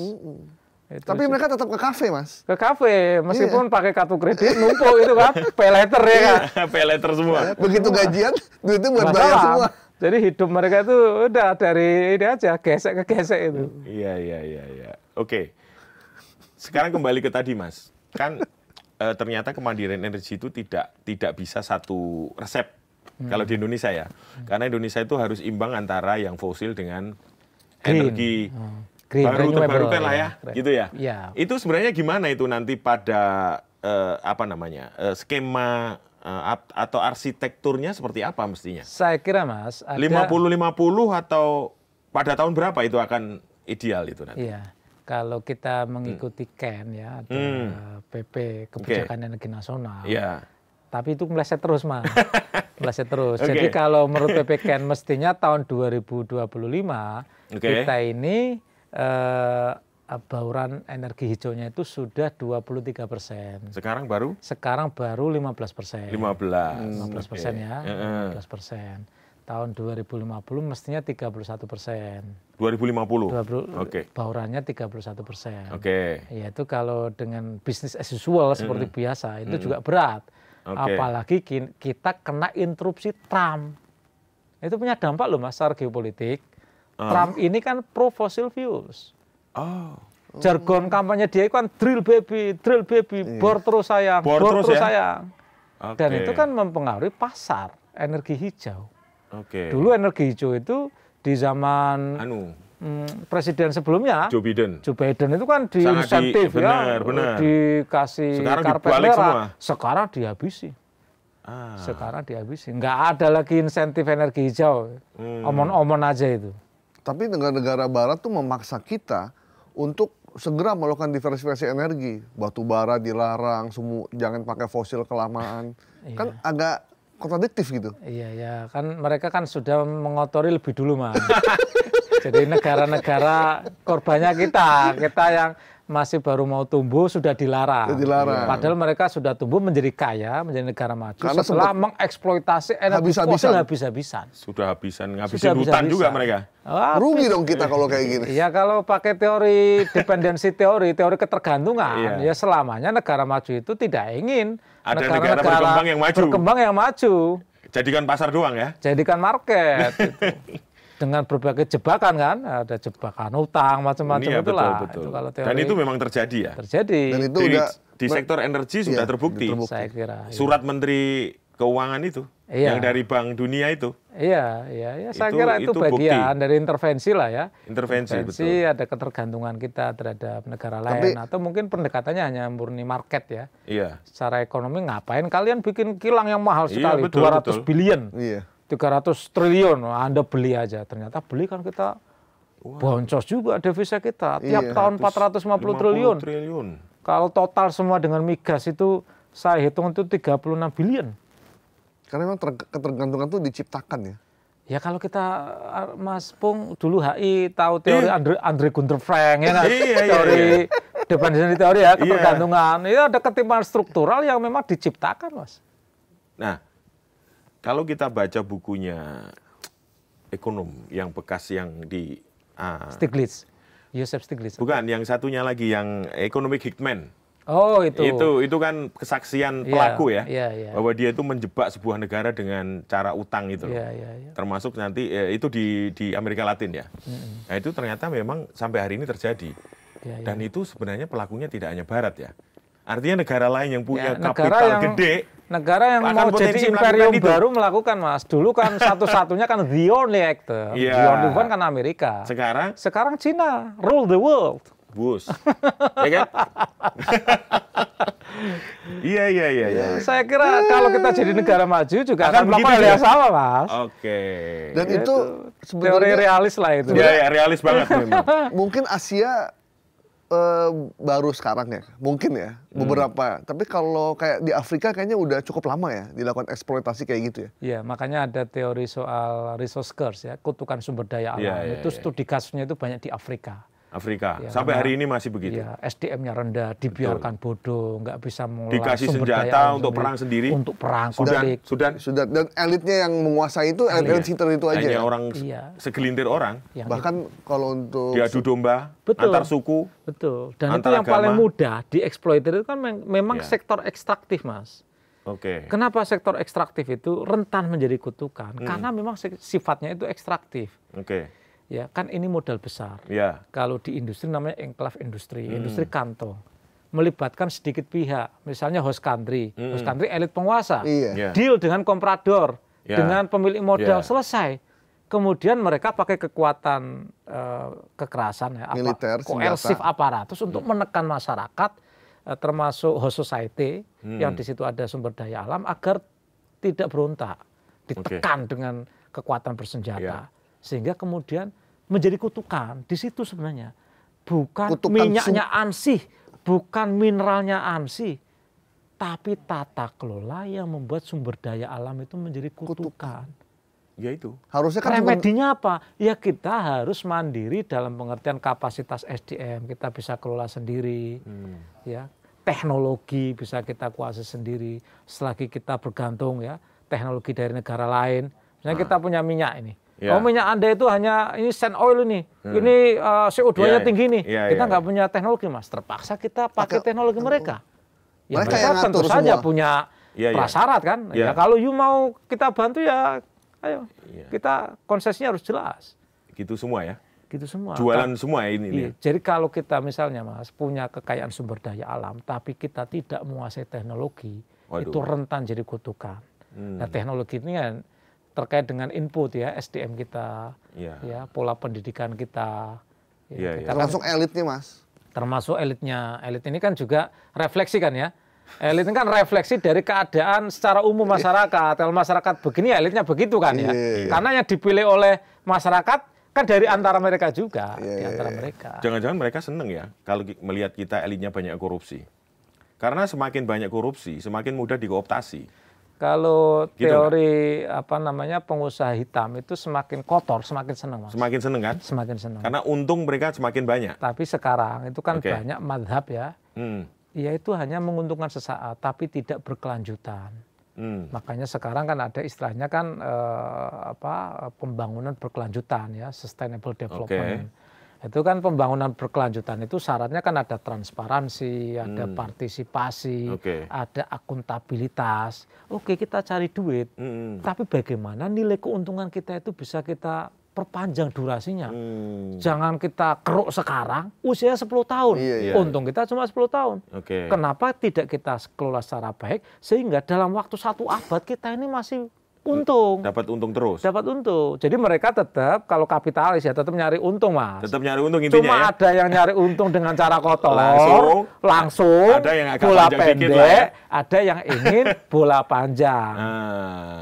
Tapi mereka tetap ke kafe Mas. Ke kafe, meskipun pakai kartu kredit numpuk itu kan, pay letter ya kan. Pay letter semua. Begitu gajian, duitnya buat bayar semua. Jadi hidup mereka itu udah dari ini aja, gesek ke gesek itu. Iya. Oke. Sekarang kembali ke tadi Mas. Kan ternyata kemandirian energi itu tidak bisa satu resep kalau di Indonesia ya. Karena Indonesia itu harus imbang antara yang fosil dengan energi baru terbarukan lah ya, gitu ya. Itu sebenarnya gimana itu nanti pada skema atau arsitekturnya seperti apa mestinya? Saya kira Mas, ada 50-50 atau pada tahun berapa itu akan ideal itu nanti? Iya. Kalau kita mengikuti KEN ya, ada PP Kebijakan Energi Nasional. Tapi itu meleset terus Mas. Meleset terus. Jadi kalau menurut PP KEN mestinya tahun 2025 kita ini bauran energi hijaunya itu sudah 23%. Sekarang baru? Sekarang baru 15%. 15% ya, 15%. tahun 2050 mestinya 31%. 2050. Oke. Baurannya 31%. Oke. Yaitu kalau dengan bisnis as usual seperti biasa itu juga berat. Apalagi kita kena interupsi Trump. Itu punya dampak loh Mas, secara geopolitik. Trump ini kan pro fossil fuels. Jargon kampanye dia kan drill baby, bor terus sayang, bor terus sayang. Dan itu kan mempengaruhi pasar energi hijau. Dulu energi hijau itu di zaman presiden sebelumnya, Joe Biden itu kan diinsentif dikasih karpet merah. Sekarang dihabisi. Nggak ada lagi insentif energi hijau. Omon-omon aja itu. Tapi negara-negara barat tuh memaksa kita untuk segera melakukan diversifikasi energi. Batu bara dilarang, jangan pakai fosil kelamaan. Kan agak kontradiktif gitu. Iya, ya kan mereka kan sudah mengotori lebih dulu, Mas. Jadi negara-negara korbannya kita yang masih baru mau tumbuh sudah dilarang. Padahal mereka sudah tumbuh menjadi kaya, menjadi negara maju setelah mengeksploitasi energi fosil habis-habisan. Sudah ngabisin hutan juga mereka. Rugi dong kita kalau kayak gini. Ya kalau pakai teori dependensi teori ketergantungan, ya selamanya negara maju itu tidak ingin ada negara berkembang yang maju. Jadikan pasar doang ya. Jadikan market. Dengan berbagai jebakan kan, ada jebakan utang macam-macam itulah. Betul. Itu kalau teori, dan itu memang terjadi ya. Terjadi. Dan itu di sektor energi sudah terbukti. Saya kira. Surat Menteri Keuangan itu, yang dari Bank Dunia itu. Iya. Saya kira itu bagian dari intervensi lah ya. Intervensi betul. Ada ketergantungan kita terhadap negara lain, atau mungkin pendekatannya hanya murni market ya. Iya. Secara ekonomi ngapain kalian bikin kilang yang mahal sekali, 200 billion. Iya. 300 triliun, Anda beli aja. Ternyata beli kan kita boncos juga devisa kita. Tiap tahun 450 triliun. Kalau total semua dengan migas itu saya hitung itu 36 billion. Karena memang ketergantungan itu diciptakan ya. Ya kalau kita, Mas Pung, dulu HI tahu teori Andre Gunther Frank ya kan? Teori dependensi teori ya, ketergantungan. Itu ada ketimpangan struktural yang memang diciptakan, Mas. Nah, kalau kita baca bukunya ekonom yang bekas yang di Stiglitz, Joseph Stiglitz. Bukan, yang satunya lagi yang Economic Hitman. Oh itu. Itu kan kesaksian pelaku ya, bahwa dia itu menjebak sebuah negara dengan cara utang itu. Termasuk nanti itu di Amerika Latin ya. Nah itu ternyata memang sampai hari ini terjadi. Dan itu sebenarnya pelakunya tidak hanya Barat ya. Artinya negara lain yang punya kapital gede, negara yang mau jadi imperium baru melakukan, Mas. Dulu kan satu-satunya kan the only actor, the only one kan Amerika. Sekarang Cina rule the world. Bus, ya kan? Iya. Saya kira kalau kita jadi negara maju juga akan melakukan hal yang sama, Mas. Dan itu sebenarnya teori realis lah itu. Iya, realis banget memang. Mungkin Asia baru sekarang ya, mungkin ya, beberapa. Tapi kalau kayak di Afrika kayaknya udah cukup lama ya dilakukan eksploitasi kayak gitu ya. Iya, makanya ada teori soal resource curse ya, kutukan sumber daya alam. Itu studi kasusnya itu banyak di Afrika. Sampai hari ini masih begitu. Iya, SDM-nya rendah, dibiarkan bodoh, nggak bisa mengolah dikasih sumber senjata daya untuk perang sendiri. Untuk perang konflik. Sudah. Dan elitnya yang menguasai itu elit Sinter itu aja. Hanya orang segelintir orang. Bahkan kalau untuk diadu domba antar suku. Betul. Dan itu yang paling mudah dieksploiter itu kan memang sektor ekstraktif, Mas. Kenapa sektor ekstraktif itu rentan menjadi kutukan? Karena memang sifatnya itu ekstraktif. Ya kan ini modal besar. Kalau di industri namanya enclave industri, industri kantong, melibatkan sedikit pihak, misalnya host country elit penguasa, deal dengan komprador, dengan pemilik modal, selesai. Kemudian mereka pakai kekuatan kekerasan, militer, koersif aparatus untuk menekan masyarakat, termasuk host society yang di situ ada sumber daya alam agar tidak berontak, ditekan dengan kekuatan bersenjata. Sehingga kemudian menjadi kutukan. Di situ sebenarnya. Bukan minyaknya ansih, bukan mineralnya ansih, tapi tata kelola yang membuat sumber daya alam itu menjadi kutukan. Ya itu. Harusnya kan remedinya apa? Ya kita harus mandiri dalam pengertian kapasitas SDM, kita bisa kelola sendiri. Ya, teknologi bisa kita kuasai sendiri. Selagi kita bergantung ya teknologi dari negara lain, Misalnya kita punya minyak ini. Ya. Oh, minyak Anda itu hanya ini sand oil ini. Ini CO2-nya tinggi nih. Kita nggak punya teknologi, Mas. Terpaksa kita pakai teknologi mereka. Ya, mereka yang tentu ngatur saja semua. punya prasyarat kan. Ya kalau you mau kita bantu ya ayo. Kita konsesinya harus jelas. Gitu semua ya. Gitu semua. Jualan semua ini. Iya. Jadi kalau kita misalnya, Mas, punya kekayaan sumber daya alam tapi kita tidak menguasai teknologi, itu rentan jadi kutukan. Nah, teknologi ini kan terkait dengan input ya, SDM kita, ya pola pendidikan kita. Termasuk elitnya, Mas. Termasuk elitnya. Elit ini kan juga refleksi kan ya. Elit ini kan refleksi dari keadaan secara umum masyarakat. Kalau masyarakat begini, elitnya begitu kan ya. Karena yang dipilih oleh masyarakat kan dari antara mereka juga. Di antara mereka. Jangan-jangan mereka seneng ya kalau melihat kita elitnya banyak korupsi. Karena semakin banyak korupsi, semakin mudah dikooptasi. Kalau teori pengusaha hitam itu semakin kotor, semakin senang, Mas. Semakin seneng kan? Semakin senang. Karena untung mereka semakin banyak. Tapi sekarang itu kan banyak madhab ya. Ya itu hanya menguntungkan sesaat, tapi tidak berkelanjutan. Makanya sekarang kan ada istilahnya kan pembangunan berkelanjutan ya, sustainable development. Itu kan pembangunan berkelanjutan itu syaratnya kan ada transparansi, ada partisipasi, ada akuntabilitas. Oke, kita cari duit, tapi bagaimana nilai keuntungan kita itu bisa kita perpanjang durasinya. Jangan kita keruk sekarang, usia 10 tahun. Untung kita cuma 10 tahun. Kenapa tidak kita kelola secara baik, sehingga dalam waktu 1 abad kita ini masih untung. Dapat untung terus. Dapat untung. Jadi mereka tetap kalau kapitalis ya tetap nyari untung, Mas. Tetap nyari untung intinya. Cuma ada yang nyari untung dengan cara kotor, langsung. Ada yang agak bola panjang pendek, ya. ada yang ingin bola panjang.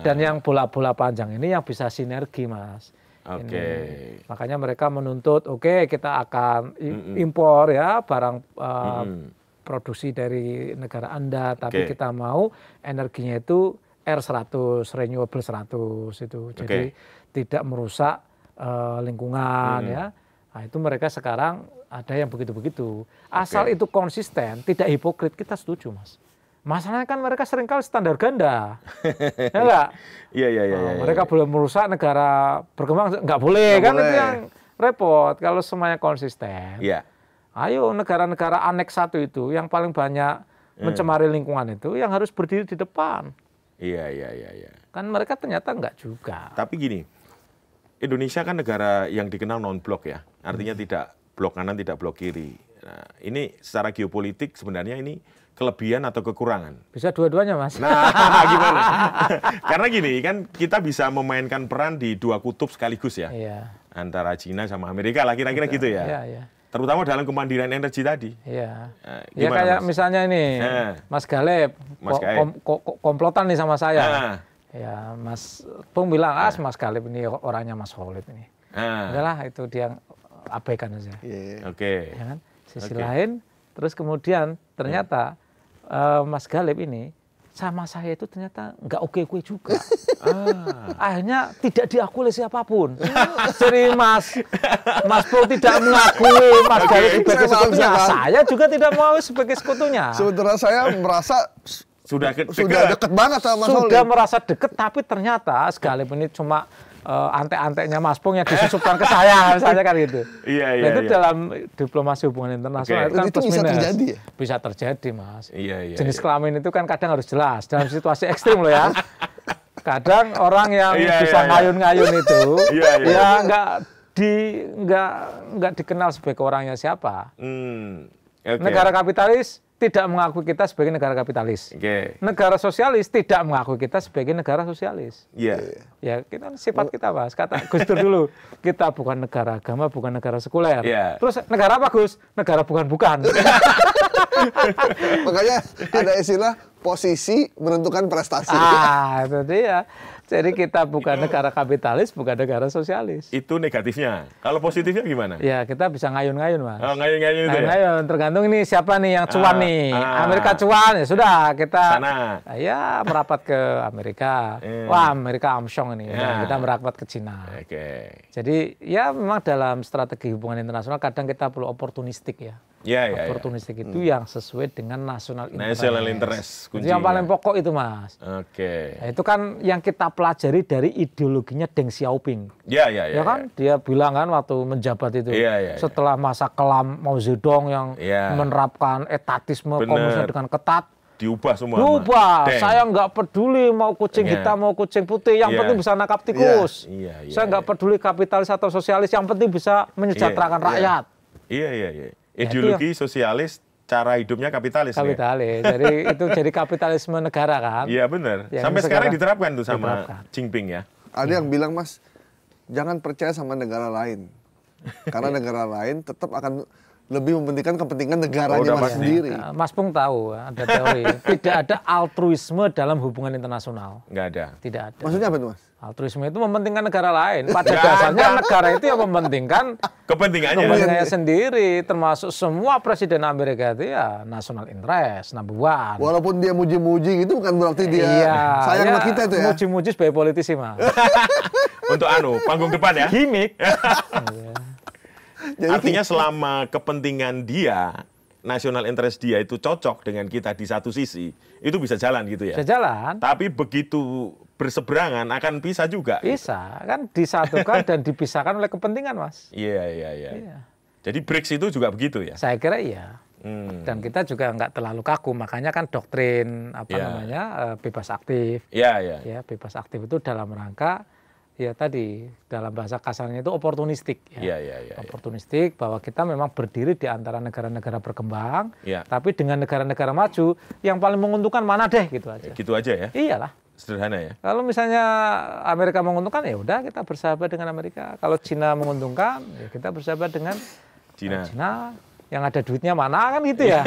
Dan yang bola panjang ini yang bisa sinergi, Mas. Makanya mereka menuntut, kita akan impor ya barang produksi dari negara Anda, tapi kita mau energinya itu R100, renewable 100 itu. Jadi tidak merusak lingkungan ya. Nah, itu mereka sekarang ada yang begitu-begitu. Asal itu konsisten, tidak hipokrit, kita setuju, Mas. Masalahnya kan mereka seringkali standar ganda. Ya enggak? Mereka boleh merusak negara berkembang, enggak boleh. Itu yang repot. Kalau semuanya konsisten. Ayo negara-negara aneks 1 itu yang paling banyak mencemari lingkungan itu yang harus berdiri di depan. Kan mereka ternyata enggak juga. Tapi gini, Indonesia kan negara yang dikenal non-blok ya. Artinya tidak blok kanan, tidak blok kiri. Nah, ini secara geopolitik sebenarnya ini kelebihan atau kekurangan? Bisa dua-duanya, Mas. Nah, gimana? Karena gini, kan kita bisa memainkan peran di 2 kutub sekaligus ya. Antara China sama Amerika lah, kira-kira gitu ya. Terutama dalam kemandirian energi tadi. Ya kayak Mas? Misalnya ini, Mas Galeb, komplotan nih sama saya. Ya, Mas Pung bilang, Mas Galeb ini orangnya Mas Khalid ini. Udahlah, itu dia abaikan aja. Ya kan? Sisi lain, terus kemudian ternyata Mas Galeb ini sama saya itu ternyata nggak oke-oke juga. Akhirnya tidak diakui oleh siapapun. Jadi Mas Pung tidak mengakui Mas Galeb sebagai sekutunya. Saya juga tidak mau sebagai sekutunya. Sebenarnya saya merasa sudah dekat banget sama Mas Khalid. Sudah merasa dekat, tapi ternyata Mas Galeb ini cuma antek-anteknya Mas Pung yang disusupkan ke saya, misalnya kan gitu. Itu dalam diplomasi hubungan internasional itu kan itu bisa terjadi ya? Bisa terjadi, Mas. Jenis kelamin itu kan kadang harus jelas dalam situasi ekstrim loh ya. Kadang orang yang bisa ngayun-ngayun itu ya nggak dikenal sebagai orangnya siapa. Negara kapitalis tidak mengakui kita sebagai negara kapitalis. Negara sosialis tidak mengakui kita sebagai negara sosialis. Ya, kita sifat kita, Mas. Kata Gus Dur dulu, kita bukan negara agama, bukan negara sekuler. Terus negara apa, Gus? Negara bukan-bukan. Makanya ada istilah posisi menentukan prestasi. Itu dia. Jadi kita bukan negara kapitalis, bukan negara sosialis. Itu negatifnya. Kalau positifnya gimana? Ya, kita bisa ngayun-ngayun, Mas. Ngayun-ngayun itu ngayun, tergantung ini siapa nih yang cuan nih. Amerika cuan, ya sudah kita ya merapat ke Amerika. Wah, Amerika Armstrong ini. Kita merapat ke Cina. Jadi ya memang dalam strategi hubungan internasional kadang kita perlu oportunistik ya. Oportunistik itu yang sesuai dengan national interest. National interest Itu yang paling pokok itu, Mas. Oke. Nah, itu kan yang kita pelajari dari ideologinya Deng Xiaoping. Ya kan dia bilang kan waktu menjabat itu setelah masa kelam Mao Zedong yang menerapkan etatisme komunisme dengan ketat. Diubah semua. Saya nggak peduli mau kucing hitam mau kucing putih, yang penting bisa nangkap tikus. Saya nggak peduli kapitalis atau sosialis, yang penting bisa menyejahterakan rakyat. Iya. Ideologi sosialis, cara hidupnya kapitalis. Kapitalis. Jadi itu jadi kapitalisme negara kan. Iya benar. Sampai sekarang diterapkan tuh sama Jinping ya. Ada yang bilang, Mas, jangan percaya sama negara lain. Karena negara lain tetap akan lebih mementingkan kepentingan negaranya sendiri. Mas Pung tahu ada teori tidak ada altruisme dalam hubungan internasional. Nggak ada. Tidak ada. Maksudnya apa itu, Mas? Altruisme itu mementingkan negara lain. Pada dasarnya negara itu yang mementingkan kepentingannya sendiri. Termasuk semua presiden Amerika itu ya national interest, number one. Walaupun dia muji-muji itu bukan berarti dia sayang sama kita itu ya. Muji-muji sebagai politisi, Mas. Untuk panggung depan ya. Gimik. Jadi, artinya selama kepentingan dia, national interest dia itu cocok dengan kita di satu sisi, itu bisa jalan gitu ya? Bisa jalan. Tapi begitu berseberangan akan bisa juga. Bisa, kan disatukan dan dipisahkan oleh kepentingan, Mas. Iya. Jadi BRICS itu juga begitu ya? Saya kira iya. Dan kita juga nggak terlalu kaku, makanya kan doktrin bebas aktif. Iya. Ya, bebas aktif itu dalam rangka tadi dalam bahasa kasarnya itu oportunistik. Oportunistik bahwa kita memang berdiri di antara negara-negara berkembang, tapi dengan negara-negara maju yang paling menguntungkan mana deh gitu aja. Gitu aja ya? Iyalah. Sederhana ya? Kalau misalnya Amerika menguntungkan ya udah kita bersahabat dengan Amerika. Kalau Cina menguntungkan ya kita bersahabat dengan Cina. Yang ada duitnya mana kan gitu ya.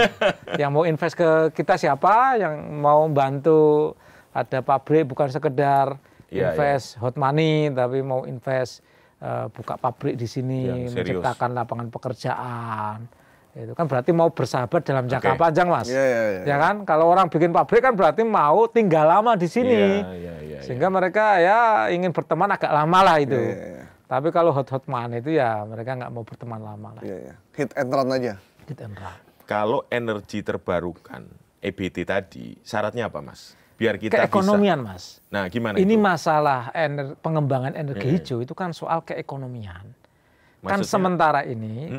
Yang mau invest ke kita siapa, yang mau bantu ada pabrik bukan sekedar invest hot money, tapi mau invest buka pabrik di sini, menciptakan lapangan pekerjaan. Itu kan berarti mau bersahabat dalam jangka panjang, Mas. Ya kan? Kalau orang bikin pabrik kan berarti mau tinggal lama di sini. Sehingga mereka ingin berteman agak lama lah itu. Tapi kalau hot money itu ya mereka nggak mau berteman lama lah. Hit and run aja. Hit and run. Kalau energi terbarukan, EBT tadi, syaratnya apa, Mas? Biar kita keekonomian, bisa. Mas. Nah, gimana ini itu? Masalah pengembangan energi hijau itu kan soal keekonomian. Maksudnya? Kan sementara ini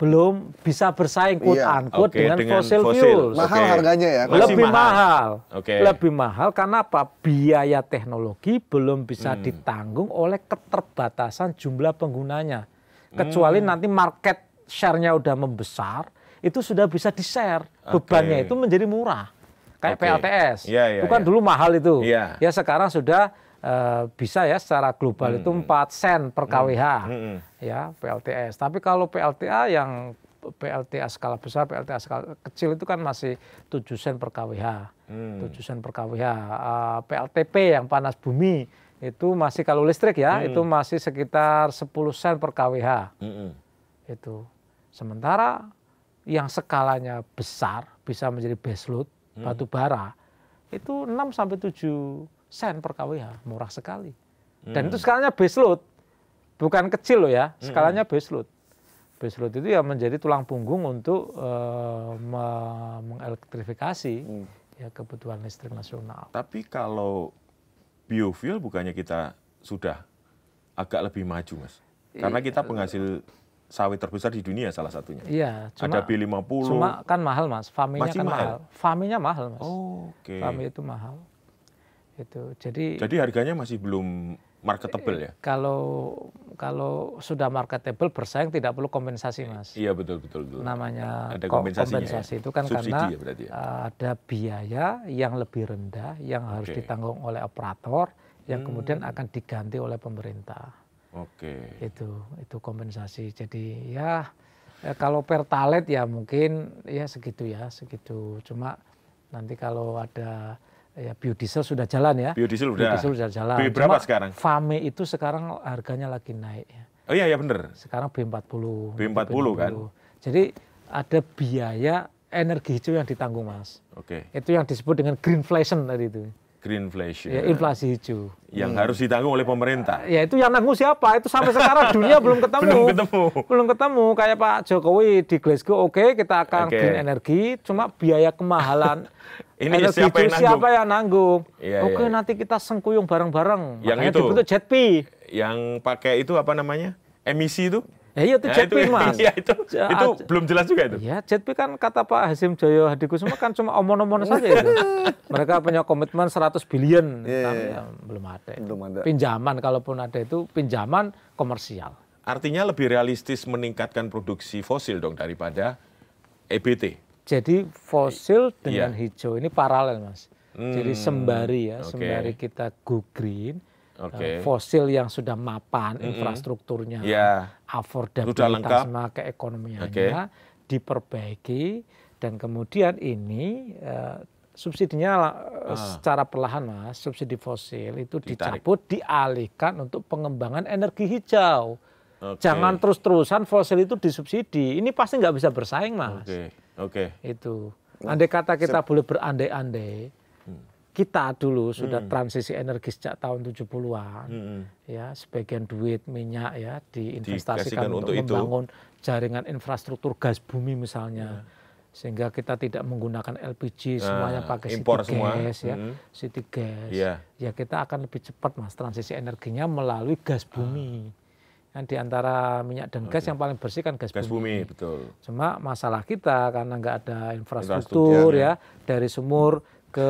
belum bisa bersaing quote-unquote dengan fossil fuels. Mahal harganya ya? Lebih mahal. Lebih mahal karena apa? Biaya teknologi belum bisa ditanggung oleh keterbatasan jumlah penggunanya. Kecuali nanti market share-nya udah membesar, itu sudah bisa di-share. Bebannya itu menjadi murah. Kayak PLTS. Itu kan dulu mahal itu. Ya sekarang sudah bisa ya secara global itu 4 sen per kWh ya PLTS. Tapi kalau PLTA yang PLTA skala besar, PLTA skala kecil itu kan masih 7 sen per kWh. 7 sen per kWh. PLTP yang panas bumi itu masih kalau listrik ya itu masih sekitar 10 sen per kWh. Itu. Sementara yang skalanya besar bisa menjadi baseload batu bara itu 6 sampai 7 sen per kWh, murah sekali. Dan itu skalanya baseload, bukan kecil loh ya, skalanya baseload. Baseload itu ya menjadi tulang punggung untuk mengelektrifikasi ya kebutuhan listrik nasional. Tapi kalau biofuel bukannya kita sudah agak lebih maju, Mas? Karena kita penghasil sawit terbesar di dunia salah satunya. Iya, ada B50. Cuma kan mahal, Mas. Faminya kan mahal. Faminya mahal, Mas. Fami itu mahal. Itu. Jadi harganya masih belum marketable ya? Kalau sudah marketable bersaing tidak perlu kompensasi, Mas. Iya betul. Namanya ada kompensasi itu kan subsidi karena ya, ada biaya yang lebih rendah yang harus ditanggung oleh operator yang kemudian akan diganti oleh pemerintah. Itu kompensasi. Jadi ya kalau pertalite ya mungkin ya segitu. Cuma nanti kalau ada ya biodiesel sudah jalan ya. Biodiesel sudah jalan. Berapa sekarang? Fame itu sekarang harganya lagi naik ya. Oh iya benar. Sekarang B40. B40 kan. Jadi ada biaya energi hijau yang ditanggung, Mas. Itu yang disebut dengan greenflation tadi itu. greenflation. Ya, inflasi hijau. Yang harus ditanggung oleh pemerintah. Ya itu yang nanggung siapa? Itu sampai sekarang dunia belum ketemu. Belum ketemu. Kayak Pak Jokowi di Glasgow, oke, kita akan green energi, cuma biaya kemahalan ini energi siapa yang nanggung? Oke, nanti kita sengkuyung bareng-bareng. Yang makanya itu dibentuk JETP. Yang pakai itu apa namanya? Emisi itu? Ya iya itu JETP, Mas. Iya, itu belum jelas juga itu. Ya, JETP kan kata Pak Hasim Joyo Hadikusuma kan cuma omong-omong saja itu. Mereka punya komitmen 100 billion, tapi ya, belum ada. Pinjaman, kalaupun ada itu pinjaman komersial. Artinya lebih realistis meningkatkan produksi fosil dong daripada EBT. Jadi fosil dengan hijau ini paralel, Mas. Jadi sembari sembari kita go green, fosil yang sudah mapan infrastrukturnya, affordabilitas, keekonomiannya diperbaiki, dan kemudian ini subsidinya secara perlahan, Mas, subsidi fosil itu dicabut, dialihkan untuk pengembangan energi hijau. Jangan terus-terusan fosil itu disubsidi, ini pasti nggak bisa bersaing, Mas. Itu. Andai kata kita boleh berandai-andai, kita dulu sudah transisi energi sejak tahun 70-an, ya, sebagian duit minyak ya diinvestasikan untuk membangun jaringan infrastruktur gas bumi misalnya, sehingga kita tidak menggunakan LPG, semuanya pakai impor city gas, ya, city gas, ya kita akan lebih cepat, Mas, transisi energinya melalui gas bumi. Kan di antara minyak dan gas yang paling bersih kan gas bumi. Betul. Cuma masalah kita karena nggak ada infrastruktur ya dari sumur ke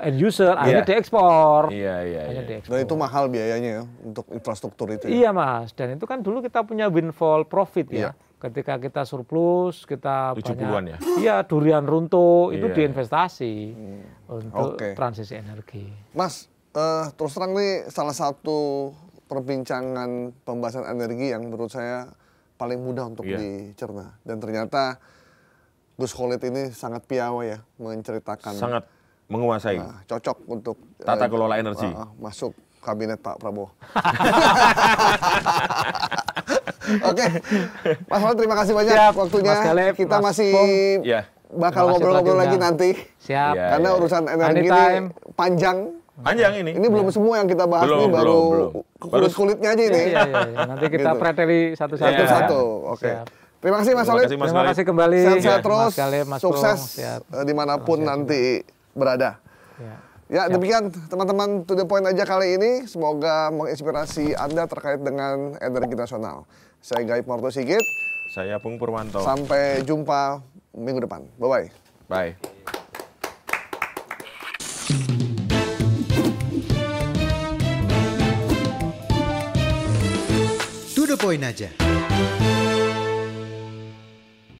end user, akhirnya diekspor. Dan itu mahal biayanya ya untuk infrastruktur itu. Iya, Mas. Dan itu kan dulu kita punya windfall profit ya. Ketika kita surplus, kita banyak. Iya, durian runtuh itu diinvestasi untuk transisi energi. Mas, terus terang nih salah satu perbincangan pembahasan energi yang menurut saya paling mudah untuk dicerna, dan ternyata Gus Khalid ini sangat piawai ya menceritakan. Sangat menguasai. Cocok untuk tata kelola energi. Masuk kabinet Pak Prabowo. Oke, Mas Khalid, terima kasih banyak waktunya. Mas Galep, kita Mas masih bakal ngobrol-ngobrol lagi nanti. Siap. Karena urusan energi ini panjang. Ini. Ini belum semua yang kita bahas, nih baru kulit-kulitnya aja ini. Iya. Nanti kita preteli satu-satu. Oke. Terima kasih, Mas Khalid. Terima kasih kembali. Sehat-sehat terus. Mas Galep, Mas sukses Bung, dimanapun nanti berada. Ya, demikian teman-teman To The Point aja kali ini. Semoga menginspirasi Anda terkait dengan energi nasional. Saya Gaib Marto Sigit. Saya Pung Purwanto. Sampai jumpa minggu depan. Bye-bye. Bye. To The Point aja.